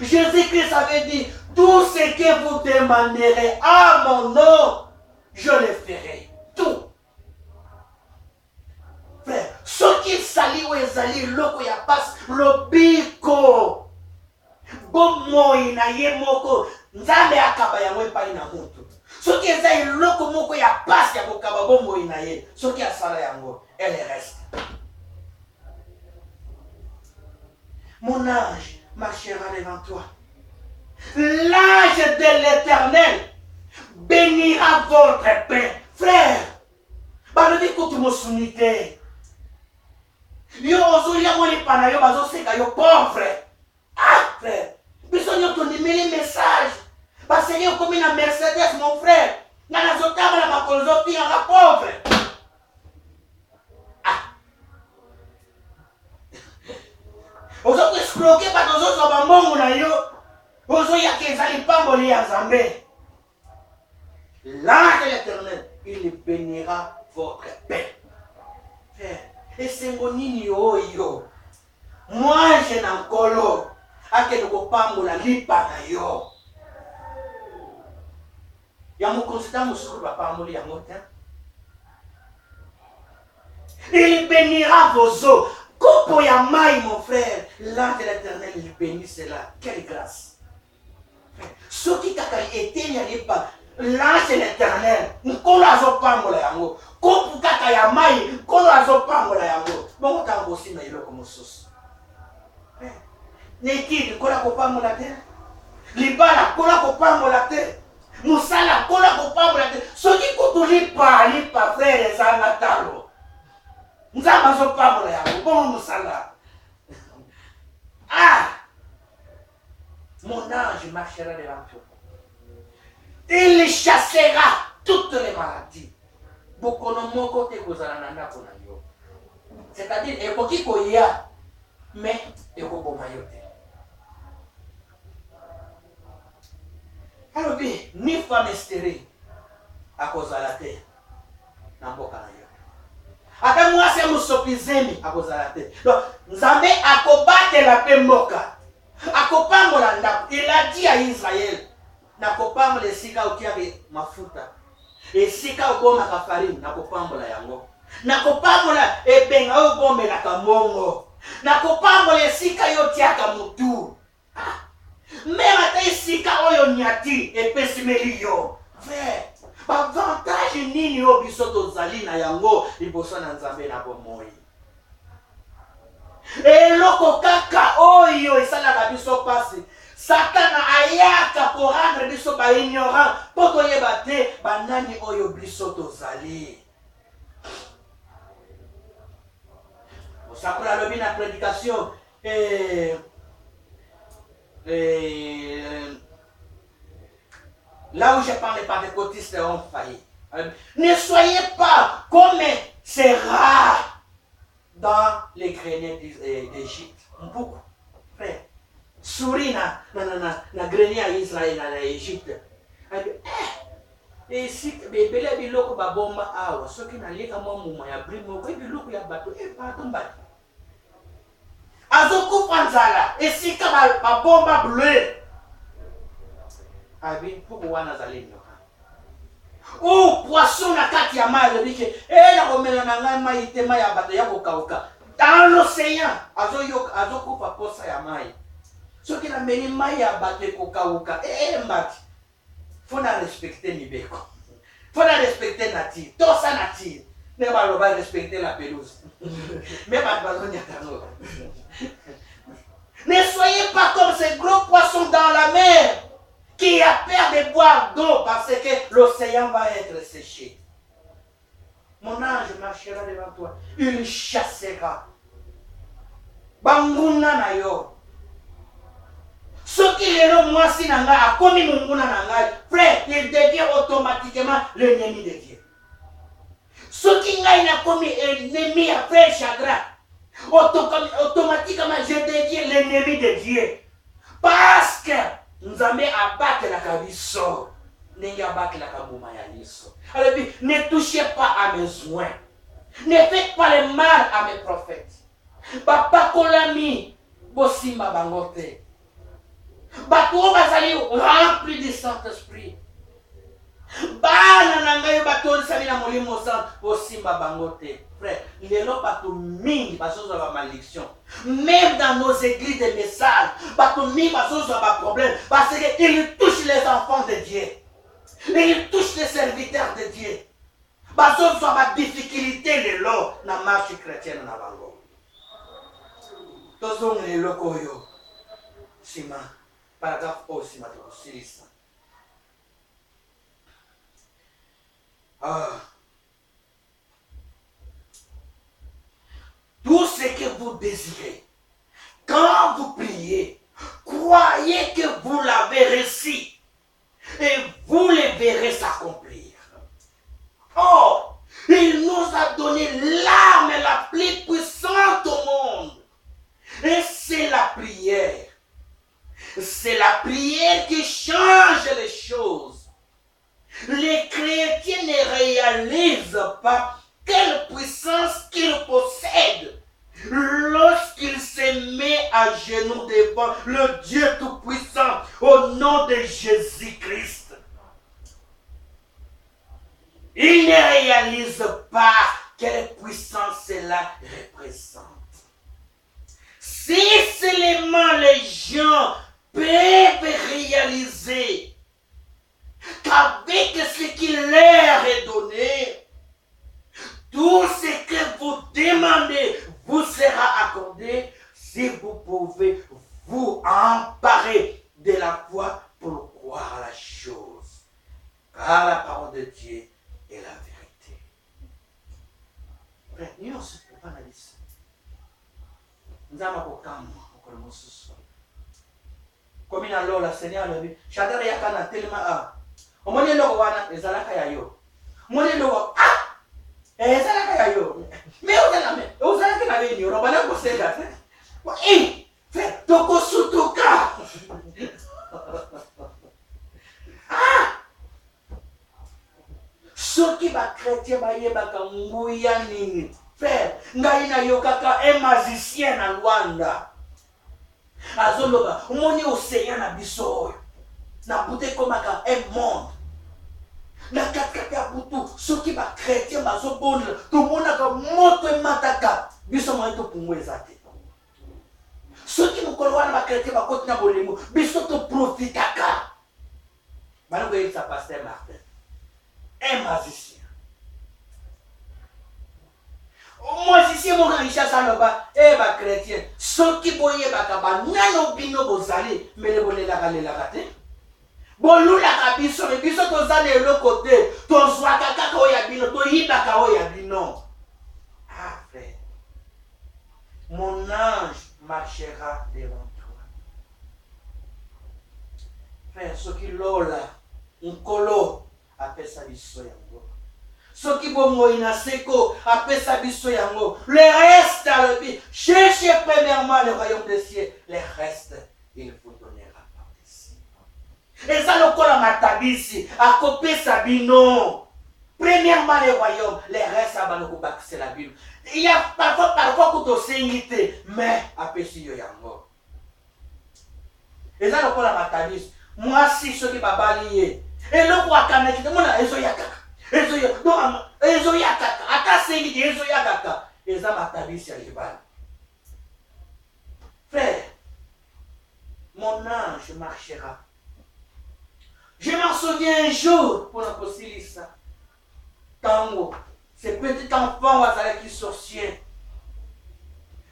Jésus-Christ avait dit, tout ce que vous demanderez à mon nom, je le ferai. Tout. Frère, ce qui sali ou ezali, loko ya passe, le biko. Bon moi na ye moko, nzambe akaba ya mwe pa ina mutu. Ce qui ezali, loko moko ya passe ya bokaba bon moi na ye. Ce qui a sala yango, elle reste. Mon ange marchera devant toi. L'ange de l'Éternel bénira votre pain. Frère, balobi kutu mosunite. Yo ozolia moni pana yo bazoseka yo pauvre. Ah frère, biso nyoto ndimeli message. Baseli okomi na Mercedes mon frère. Ngana zotama na makolo pinga nga pauvre. Ozo escroquer par nos autres bambongo na yo. Ozo ya kezali pamboli ya Nzambe. L'ange de l'Éternel, il bénira votre pain. Et c'est mon yo yo. Moi je n'en colo. Ake no pambola lipa na yo. Ya mo constant mo sukuru pamboli ya motin. Il bénira vos eaux. Kopo ya mai, mon frère, l'ange de l'Éternel, il bénit cela. Quelle grâce. Ce qui kaka était, n'y allait pas. L'ange de l'Éternel, nkolo azopangola yango. Kopo kaka ya mai, nkolo azopangola yango. Bon, on aussi na iloko mosusu. Nekidi, kola kopangola te. Libala, kola kopangola te. Musala, kola kopangola te. Ce qui koto lipa, frère, les anatalo. Nous avons pas bon ah, mon ange marchera devant toi. Il chassera toutes les maladies. C'est-à-dire, il faut qu'il y ait, mais il faut qu'il y ait. Alors, ni femme stérile à cause de la terre. Ata mwasi musopizemi akozala te. Donc Nzambe akobatela pe mboka. Akopambola ndako. Il a dit à Israël, nakopambola esika otiake mafuta. Esika obomaka farine nakopambola yango. Nakopambola ebenga oyo bomelaka mbongo. Nakopambola esika yo tiaka mutu. Même ata esika oyo nyati epesimeli yo. Frère, avantage nini yo biso tozali na yango liboso na Nzambe na bomoi. Eloko kaka oyo esalaka biso pasi. Satan ayaka pour rendre biso ba ignorant, po toyeba te banani oyo biso tozali. Osakula lobi na prédication là où je parle les pentecôtistes ont failli. Ne soyez pas comme c'est rare dans les greniers d'Égypte. Beaucoup. Frère, souris na grenier à Israël, à l'Égypte. Et si bébé biloko ba bomba awa, ceux qui n'allaient qu'à moi mouma ya brimo, oui biloko ya bateau, pardon bateau. Azoku panzala, et si ba bomba bleue. Abi pour wana zali nyoka. Oh poisson na kati ya mai le biche na komela na ngai mai te mai ya bato ya kokauka. Dans l'océan azo kupa posa ya mai. Soki na meni mai ya bato kokauka mbati. Faut na respecter Nibeko. Faut na respecter nature. Tout ça nature. Ne pas respecter la pelouse. Mais pas besoin d'y Ne soyez pas comme ces gros poissons dans la mer qui a peur de boire d'eau parce que l'océan va être séché. Mon ange marchera devant toi. Il chassera. Banguna na yo. Ce qui est là, moi, si nanga a commis mon frère, il devient automatiquement l'ennemi de Dieu. Ce qui n'a commis l'ennemi a fait chagrin, automatiquement je deviens l'ennemi de Dieu. Parce que nous avons abattu la cabisso. Alors, ne touchez pas à mes soins. Ne faites pas le mal à mes prophètes. Papa Kolami, Bosimba Bangote. Bato bazali rempli du Saint-Esprit. Bana nangayo bato sali na molimo sant Bosimba Bangote. Frère, les lots bato mingi baso za malédiction. Même dans nos églises de messages, bato mingi baso za problème parce que ils touchent les enfants de Dieu. Ils touchent les serviteurs de Dieu. Baso za ma difficulté les lots na marche chrétienne na bango. Tozong les lokoyo. Sima, paragraphe O, Sima de Silisa. Tout ce que vous désirez, quand vous priez, croyez que vous l'avez reçu et vous le verrez s'accomplir. Or, il nous a donné l'arme la plus puissante au monde. Et c'est la prière. C'est la prière qui change les choses. Les chrétiens ne réalisent pas quelle puissance qu'ils possèdent lorsqu'ils se mettent à genoux devant le Dieu Tout-Puissant au nom de Jésus-Christ. Ils ne réalisent pas quelle puissance cela représente. Si seulement les gens peuvent réaliser qu'avec ce qu'il leur est donné, tout ce que vous demandez vous sera accordé si vous pouvez vous emparer de la foi pour croire la chose. Car la parole de Dieu est la vérité. Frère, nous ne sommes pas dans l'issue. Nous avons comme il a l'eau, la Seigneur le dit, Chadar Yakana tellement au moins le wana ezalaka ya yo. Moi le ezalaka ya yo. Mais on ezalaka na bini, on va la posséder. Fait toko sutuka. Ce qui va chrétien ba yebaka nguya nini. Frère, ngai na yokaka un magicien na Rwanda. Azoloba, umoni océan na biso na bute komaka un monde. Na katkati ya butu, soki ba chrétien bazo bonne, to monaka moto emataka, biso mwa to pungweza te. Soki mukolo wana ba chrétien ba kotina bolimo, biso to profitaka. Bana ko yesa pasteur Martin. Un magicien. Magicien mon richesse saloba, ba chrétien, soki boye bakaba nano bino bozali, mais le bolela kalela kate. Bolula kabiso, mais biso tozane le côté, tozwa kaka oya bino, to yibaka oya bino. Ah frère. Mon ange marchera devant toi. Frère, soki lola, nkolo apesa biso yango. Soki bongo inaseko apesa biso yango. Le reste à le cherchez premièrement le royaume des cieux. Le reste, il vous donnera par-dessus. Et ça le kola matabisi akopesa bino. Premièrement le royaume, le reste abanoko bakse la Bible. Il y a parfois kuto sengite, mais apesi yo yango. Et ça le kola matabisi. Moi si soki babaliye. Et le kwa kanaki mona ezo yakaka. Ezo yakaka. Ata sengi ezo yakaka. Eza matabisi ya libala. Frère, mon ange marchera. Je m'en souviens un jour pour la ça. Tango, ce petit enfant qui sorcier.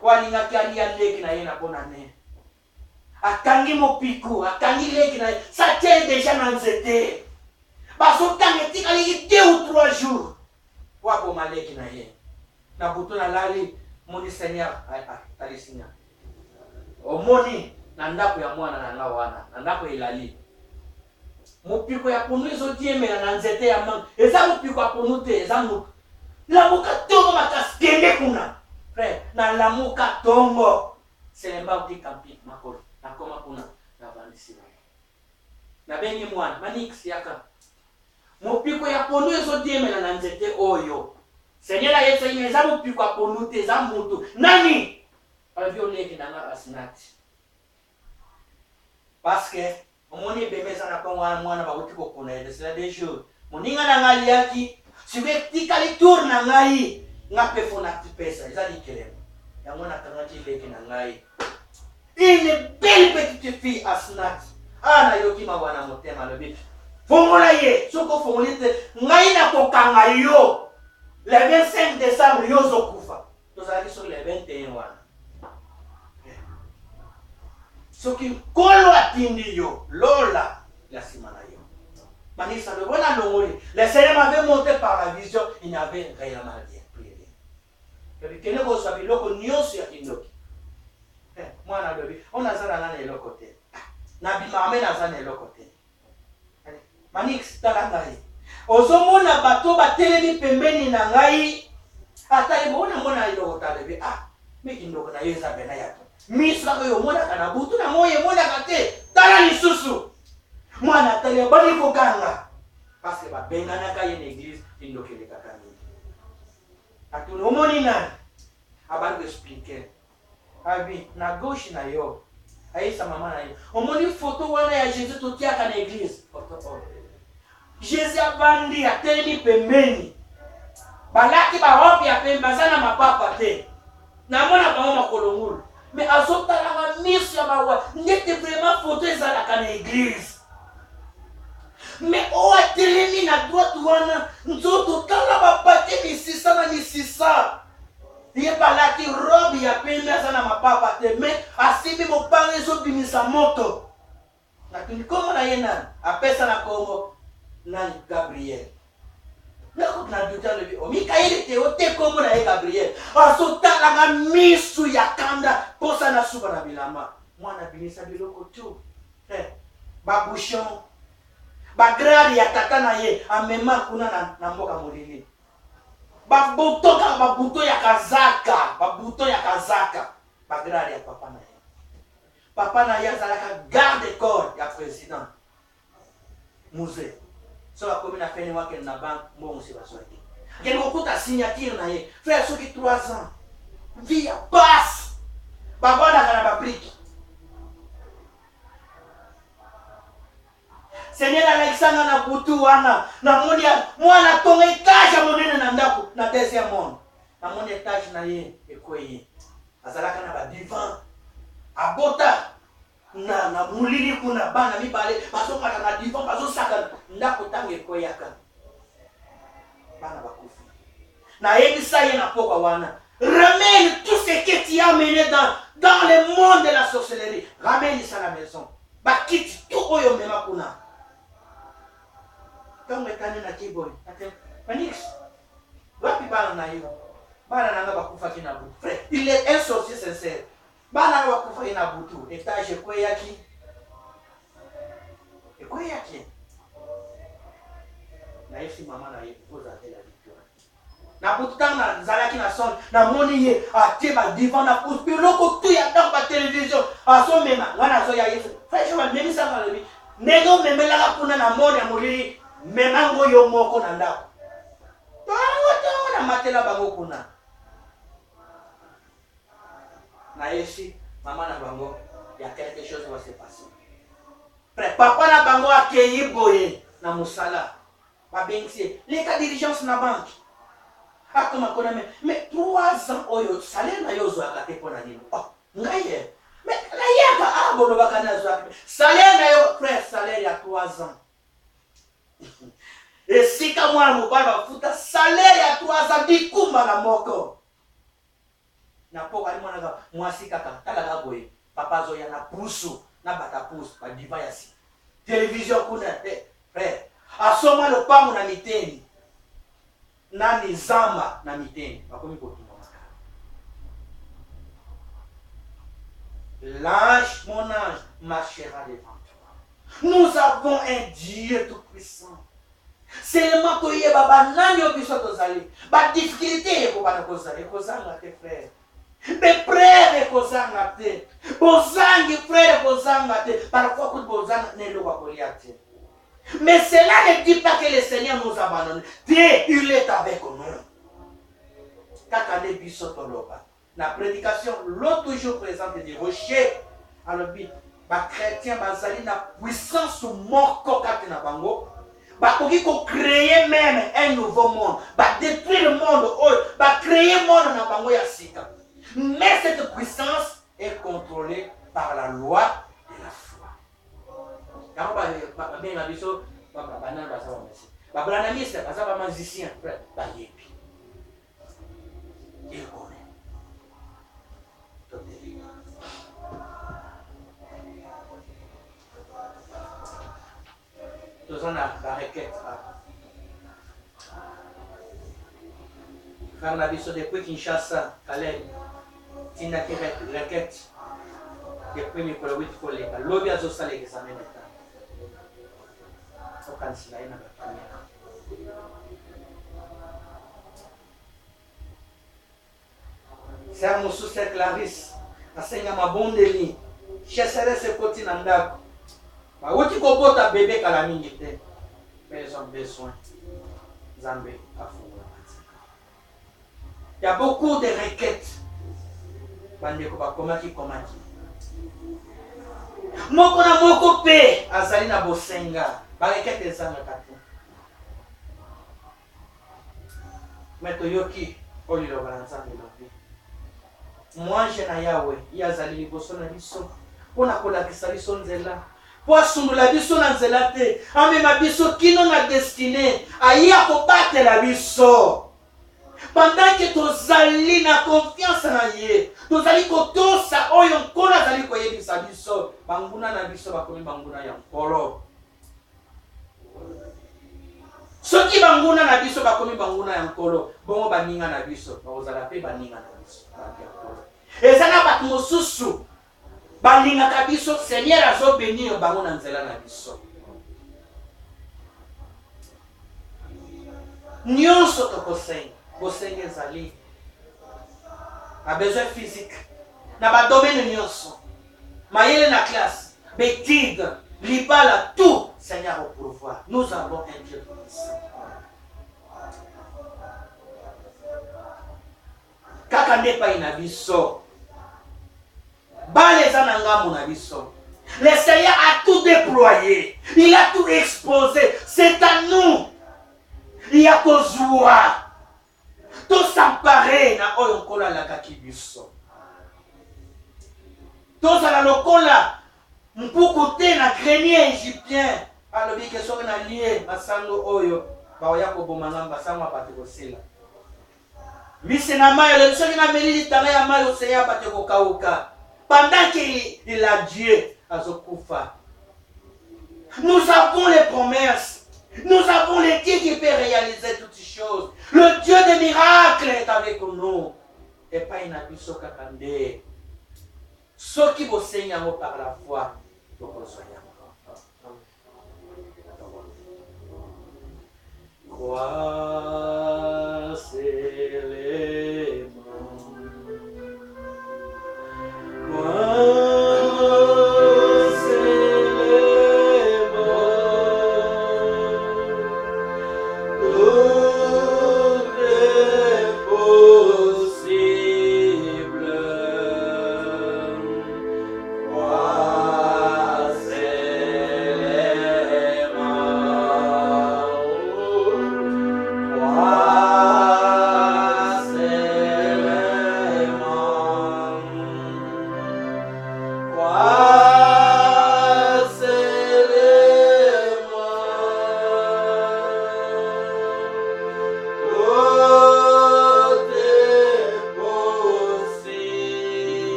Walinga kali aleki na yena bonne année. Akangi mopiku, akangi leki na ça tient déjà dans nzete. Baso tangeti ali 2 ou 3 jours. Wa bo maleki na ye. Na buto na lali moni seigneur talisinya. O moni na ndako ya mwana na nga wana na ndako elali mopiko ya ponu ezotiemela na nzete ya manga eza mopiko ya ponu te eza motu lamuka tongo makasi kende kuna frère na lamuka tongo selemba utika mpi makolo nakoma kuna navandisi nabengi mwana manix yaka mopiko ya ponu ezotiemela na nzete oyo senyela yesu ine eza mopiko ya ponu te eza motu nani alobi oleki nanga asinati parce que omoni ebembe eza na kongo wana mwana bakuti kokuna ede cela des jours moninga na ngai aliaki soki etikali tour na ngai nga mpe fona pesa eza likelemo yango nakangaki leki na ngai une belle petite fille asnat nayoki mawa na motema alobi fongola ye soki ofongoli te ngai nakokanga yo le 25 décembre yo ozokufa tozalaki soki le 21 wana soki nkolo atindi yo lola la nsima na yo manisa le bona longoli le Seigneur m'avait montré par la vision il n'avait réellement rien plus rien lobi kende kozwa biloko nyonso ya kindoki mwana lobi onaza na nga na eloko te nabimaka mpe naza na eloko te manix tala ngai ozomona bato batelemi pembeni na ngai ata ebona mona eloko talebi meki ndoko na yo eza pena yato miso kaka oyo omonaka na butu na moyo emonaka te tala lisusu mwana tali abandi kokanga parce que babenganaka ye na église indokelekaka mingi atuni omoni nani abandi koexplike abi na gauche na yo ayisa mama na ye omoni foto wana ya jésus totiaka na église jésus abandi atelemi pembeni balaki barobe ya pembe baza na mapapa te namona bango makolo ngulu mais azotalaka miso ya bawa ndete vraiment foto ezalaka na église mais oyo atelemi na droite wana nzoto tala bapake misisa na misisa ye balaki robe ya pembe aza na mapapa te mais asimbi mopanga ezobimisa moto natuni kombo na ye nani apesa na kombo nani Gabriel na duta lobi omikaeli te ote kombo na ye Gabriel azotalaka misu ya kanda posa na suba na bilamba mwana binisa biloko tu babushon bagrari ya tata na ye amema kuna na mboka molili babuto kaka babuto ya kazaka bagrari ya papa na ye azalaka garde corps ya président musée so akomi na feni wake na banque mbongo si baswaki akende kokuta signature na ye frère soki 3 ans vie ya passe babandaka na babriki Seigneur alakisanga na butu wana namoni mwana tonga etage ya monene na ndako na deuxième monde namoni etage na ye ekoyi azalaka na badivan abota na mulili kuna bana mibale bazokaka na divan bazosaka ndako ntango ekoyaka bana bakufi nayebisa ye na pokwa wana ramène tout ce que tu as mené dans le monde de la sorcellerie ramène ça à la maison bakiti tout oyo mema kuna ntango etani na kiboy Manix wapi bana na yo bana nanga bakufaki na butu frère il est un sorcier sincère bana bakufaki na butu etage ekweyaki nayebi mama na ye poza te la victoire na butu ntango nazalaki na son namoni ye atie badivan na pousse biloko tu ya ntango batelevizio azomema nga nazoya yesu frère bamemisaka lobi ndenge omemelaka kuna na mone ya molili memango yo moko na ndako tongo na matela bango kuna na yesi mama na bango ya quelque chose va se passer frère papa na bango akei boye na musala babengisi leka diligence na banque akoma kona mais 3 ans oyo salaire na yo ozwaka te mpona nini ngai ye mais nayaka bolobaka nazwaka salaire na yo frère salaire ya 3 ans esika mwana mobali bafuta salaire ya 3 ans dikumba na moko na poko ali mwana mwasi kaka talaka boye papa azoya na pusu na bata pusu badiva ya si television kuna frère asoma lopango na miteni nani zamba na miteni bakomi kotuma makala l'ange mon ange marchera devant toi. Nous avons un Dieu tout-puissant. Seulement que yeba banani obiso tozali. Ba difficulté ekobana kozali kozanga te frère. Des frères ekozanga te. Bozangi frère kozanga te. Parfois que bozanga nelo bakoliate. Mais cela ne dit pas que le Seigneur nous abandonne. Dieu, il est avec nous. Kakane biso toloba. La prédication, l'autre toujours présente des rochers. Alors, les chrétiens, bazali na puissance moko kati na bango. Bakoki ko créer même un nouveau monde. Ba détruire le monde, ba créer monde na bango ya sika. Mais cette puissance est contrôlée par la loi de la foi. Quand on bien la biso, banana basa ba messi. Ba bananiste basa ba magicien, ba yebi. Il connaît. Nous avons la requête. Faire la biso depuis Kinshasa, Calais, Tina qui requête. Depuis mes collègues, il faut les lobby à Zosa les examens d'État. Au candidat, il n'a pas de Sœur Moussou, Sœur Clarisse, enseigne ma bonne délit. Chasserai ce côté n'andako. Bah, où tu comprends ta bébé qu'à la minute, mais ils ont besoin. Zambé, à fond. Il y a beaucoup de requêtes. Bandeko ba komaki. Moko na moko pe azali na bosenga. Ba requête ezanga katu. Meto yoki olilo balanza lobi. Moi je na yawe yazali liboso na biso. Pona kolakisa biso nzela. Po asundula biso na nzela te. Amema biso kino na destiné. Aya kobatela biso. Pendant que tozali na confiance na ye, tozali kotosa oyo nkolo azali koyebisa biso, banguna na biso bakomi banguna ya nkolo. Soki banguna na biso bakomi banguna ya nkolo, bongo baninga na biso, bakozala pe baninga na biso. Eza na bato mosusu balingaka biso, Seigneur azobeni bango na nzela na biso. Nyonso tokosenga. Bosenga ezali a besoin physique na ba domaine nyonso mayele na classe bétide libala tout Seigneur au pourvoir. Nous avons un Dieu puissant. Kaka ndepa ina biso baleza na ngamu na biso. Le Seigneur a tout déployé, il a tout exposé. C'est à nous. Il y a kozwa tout s'emparer na oyo kola la kakibiso. Tout ça la lokola mpukuté na grenier égyptien. Alobi ke soki na lié masango oyo baoya ko bomanga basango apate kosela. Mise na mayo le soki na meli litanga ya mayo seya apate ko kauka. Pendant qu'il a Dieu azokufa. Nous avons les promesses. Nous avons le Dieu qui peut réaliser toutes ces choses. Le Dieu des miracles est avec nous. Et pas une abisso kakande. Ceux qui vous seignent par la foi, vous soyez. Croissez les mains. Wow.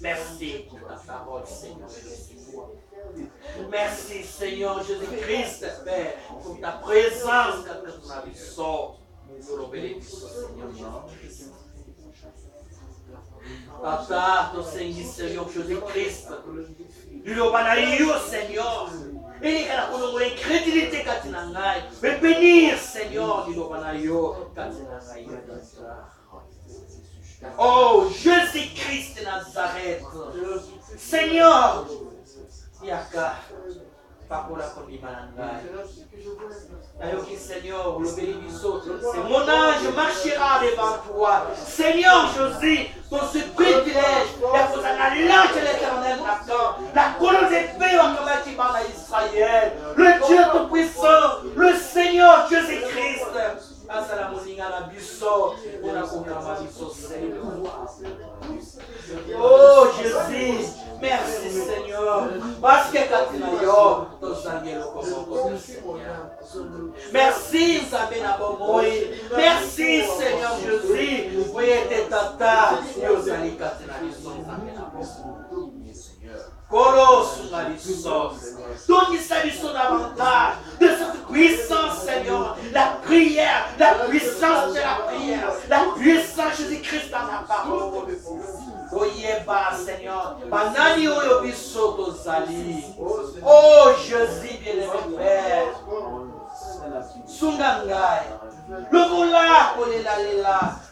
Merci pour ta parole, Seigneur Jésus. Merci, Seigneur Jésus-Christ, Père, pour ta présence quand ton avis sort. Nous le bénissons, Seigneur Jésus-Christ. Tata, ton Seigneur Jésus-Christ. Nous le bénissons, Seigneur. Et il y a l'incrédulité quand tu n'as pas. Mais bénir, Seigneur, nous le bénissons quand tu n'as pas. Oh, Jésus-Christ de Nazareth. Seigneur, Yaka, pas pour la condimanda. Seigneur, le bénissons. C'est mon ange marchera devant toi. Seigneur Jésus, ton ce privilège, et vous en allez l'ange de l'éternel m'attend. La colonne de paix en combat qui parle à Israël. Le Dieu tout-puissant, le Seigneur Jésus-Christ. Oh Jésus, merci Seigneur, parce que quand tu as merci merci Seigneur Jésus, vous êtes tata, donne-nous davantage de cette puissance, Seigneur, la prière, la puissance de la prière, la puissance de Jésus-Christ dans la parole. Oyeba, Seigneur, banani oyo biso tozali. Oh Jésus, bien-aimé Père, sungangai, le vola kolela,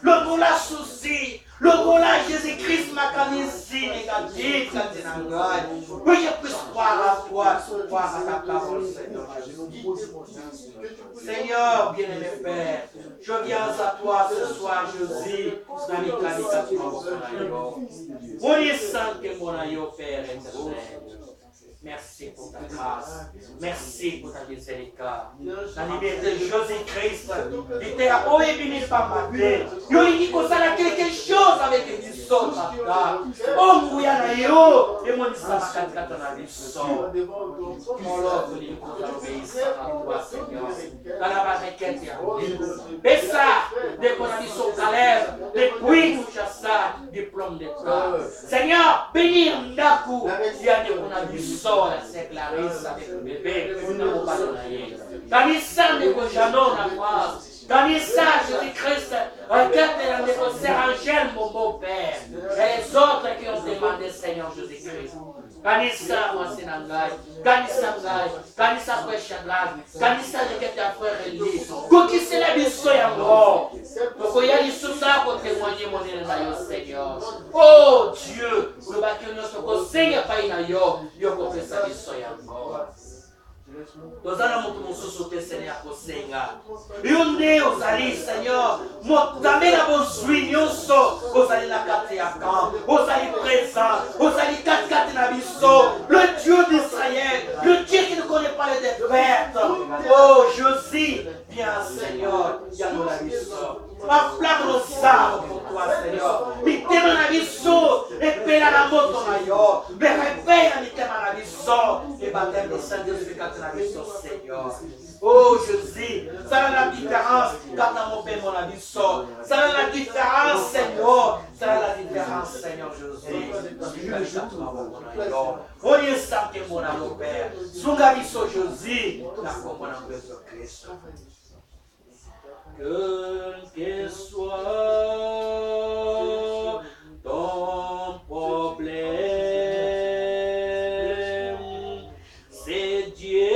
le vola souci. Le vola Jésus-Christ m'a canisi négatif quand tu n'as pas. Que je puisse croire à toi, croire à ta parole, Seigneur Jésus. Seigneur, bien-aimé Père, je viens à toi ce soir, Jésus. On est sans que mon aïe, Père éternel. Merci pour ta grâce. Merci pour ta miséricorde. La liberté de Jésus-Christ. Il était à haut et béni par ma paix. Il dit qu'on a quelque chose avec les bisons. Oh, Mouyana yo. Et mon Islam a quatre dans la bisson. Mon Lord, il dit qu'on a obéi à toi, Seigneur. Dans la barriquette, il y a et ça, dès qu'on a mis son galère, depuis nous chassons, diplôme d'État. Seigneur, bénir Ndaku. Il y a des qu'on a mis son. C'est Clarisse avec le bébé, nous n'avons pas donné. Quand il sent des cojanos en France, quand il sent Jésus-Christ, regarde les sœurs Angèle, mon beau-père, et les autres qui ont demandé Seigneur Jésus-Christ. Quand il sent moi, c'est Nangai, quand il sent Nangai, quand il sent Frère Chaglag, quand il sent que ta frère est lié, quand il sent la biso en mort, donc il y a des choses pour témoigner mon élan, Seigneur. Oh Dieu, le bâtiment de Seigneur, pas une yo, yo, fait ça biso en mort. Tozala moto mosusu te Seigneur kosenga yo nde ozali Seigneur motambe na bozwi nyonso ozali na kati ya camp ozali présent ozali kati na biso le Dieu d'Israël le Dieu qui ne connaît pas les défaites. Oh Jésus, viens Seigneur, viens la biso enflamme nos âmes pour toi Seigneur mitema na biso epela na moto na yo me réveille na mitema na biso et baptême de Saint-Esprit na biso Seigneur. Oh Jésus, ça a la différence quand mon père mon ami sort. Ça a la différence Seigneur. Ça a la différence Seigneur Jésus. On y est sans que mon ami Père. Sunga biso Jésus. La commun en Jésus-Christ. Que soit ton problème, c'est Dieu.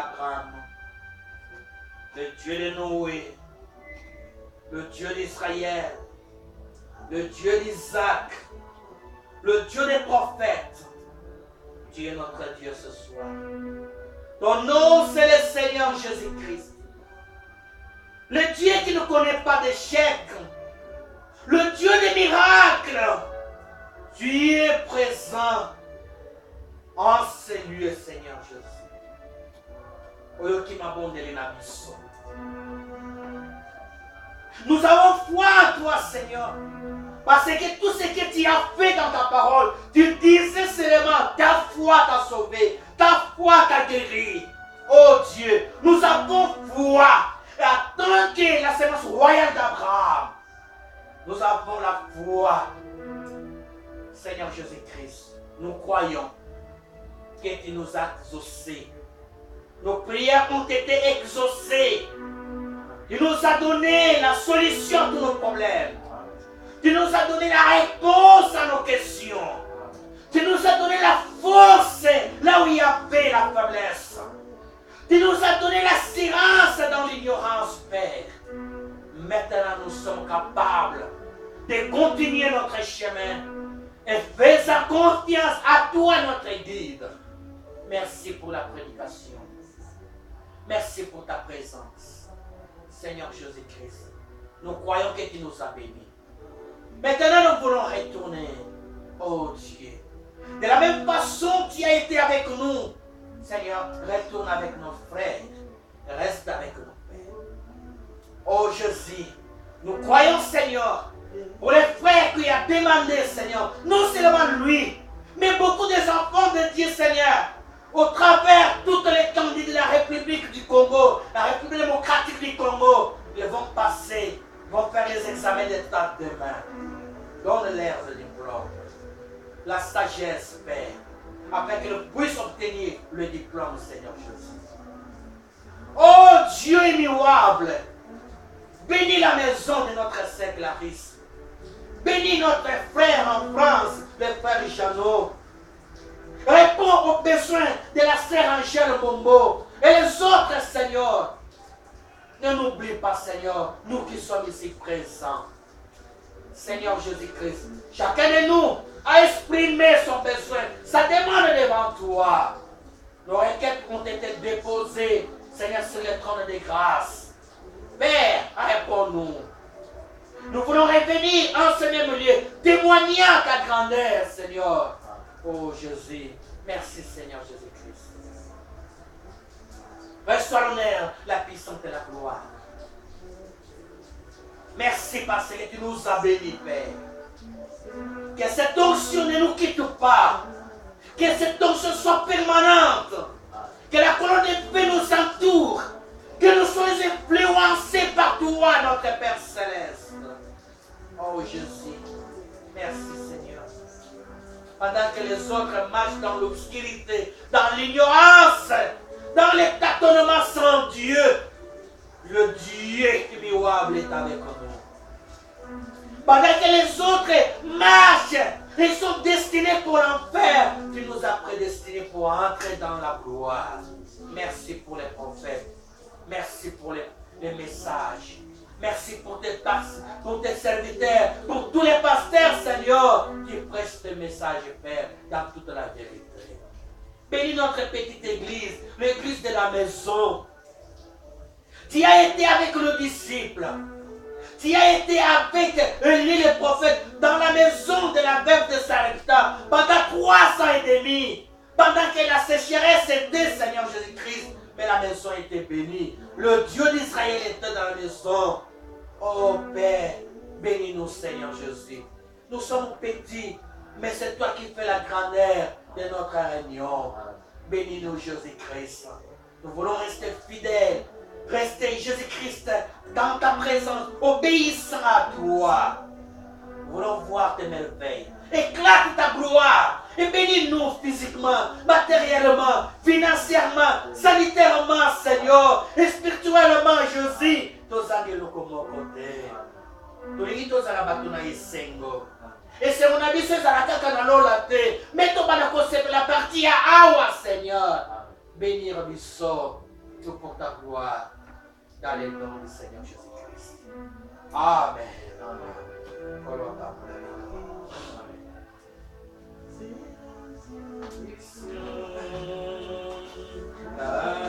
d'Abraham, le Dieu de Noé, le Dieu d'Israël, le Dieu d'Isaac, le Dieu des prophètes. Tu es notre Dieu ce soir. Ton nom, c'est le Seigneur Jésus-Christ. Le Dieu qui ne connaît pas d'échec. Le Dieu des miracles. Tu es présent en ces lieux, Seigneur Jésus. Oyo qui m'a bonné les nabissons. Nous avons foi en toi, Seigneur. Parce que tout ce que tu as fait dans ta parole, tu disais seulement, ta foi t'a sauvé, ta foi t'a guéri. Oh Dieu, nous avons foi. Et en tant que la sémence royale d'Abraham, nous avons la foi. Seigneur Jésus-Christ, nous croyons que tu nous as exaucés. Nos prières ont été exaucées. Tu nous as donné la solution à tous nos problèmes. Tu nous as donné la réponse à nos questions. Tu nous as donné la force là où il y avait la faiblesse. Tu nous as donné l'assurance dans l'ignorance, Père. Maintenant, nous sommes capables de continuer notre chemin et faisons confiance à toi, notre guide. Merci pour la prédication. Merci pour ta présence. Seigneur Jésus-Christ, nous croyons que tu nous as bénis. Maintenant, nous voulons retourner. Oh Dieu. De la même façon que tu as été avec nous, Seigneur, retourne avec nos frères. Reste avec nos pères. Oh Jésus, nous croyons, Seigneur, pour les frères qui a demandé, Seigneur, non seulement lui, mais beaucoup des enfants de Dieu, Seigneur, au travers toutes les candidats de la République du Congo, la République démocratique du Congo, ils vont passer, vont faire les examens d'état demain. Donne-leur le diplôme, la sagesse, Père, afin qu'ils puissent obtenir le diplôme, Seigneur Jésus. Oh Dieu immuable, bénis la maison de notre sœur Clarisse. Bénis notre frère en France, le frère Jeannot. Réponds aux besoins de la sœur Angèle Mombo et les autres, Seigneur. Ne n'oublie pas, Seigneur, nous qui sommes ici présents. Seigneur Jésus-Christ, chacun de nous a exprimé son besoin, sa demande devant toi. Nos requêtes ont été déposées, Seigneur, sur le trône de grâce. Père, réponds-nous. Nous voulons revenir en ce même lieu, témoigner ta grandeur, Seigneur. Oh Jésus, merci Seigneur Jésus-Christ. Reçois l'honneur, la puissance et la gloire. Merci parce que tu nous as bénis, Père. Que cette onction ne nous quitte pas. Que cette onction soit permanente. Que la colonne de paix nous entoure. Que nous soyons influencés par toi, notre Père Céleste. Oh Jésus, merci Seigneur. Pendant que les autres marchent dans l'obscurité, dans l'ignorance, dans les tâtonnements sans Dieu, le Dieu immuable est avec nous. Pendant que les autres marchent, ils sont destinés pour l'enfer, tu nous as prédestinés pour entrer dans la gloire. Merci pour les prophètes. Merci pour les messages. Merci pour tes serviteurs, pour tous les pasteurs, Seigneur, qui prêchent tes messages, Père, dans toute la vérité. Bénis notre petite église, l'église de la maison. Tu as été avec le disciple. Tu as été avec Élie le prophète dans la maison de la veuve de Sarepta pendant 3 ans et demi. Pendant que la sécheresse était, Seigneur Jésus-Christ, mais la maison était bénie. Le Dieu d'Israël était dans la maison. Oh Père, bénis-nous, Seigneur Jésus. Nous sommes petits, mais c'est toi qui fais la grandeur de notre réunion. Bénis-nous, Jésus-Christ. Nous voulons rester fidèles. Rester, Jésus-Christ, dans ta présence, obéissant à toi. Nous voulons voir tes merveilles. Éclate ta gloire. Et bénis-nous physiquement, matériellement, financièrement, sanitairement, Seigneur, et spirituellement, Jésus. Et c'est mon avis, c'est mais la partie à Awa, Seigneur. Bénir Bissot. tout pour ta gloire, dans le nom du Seigneur Jésus-Christ. Amen. Amen. Amen.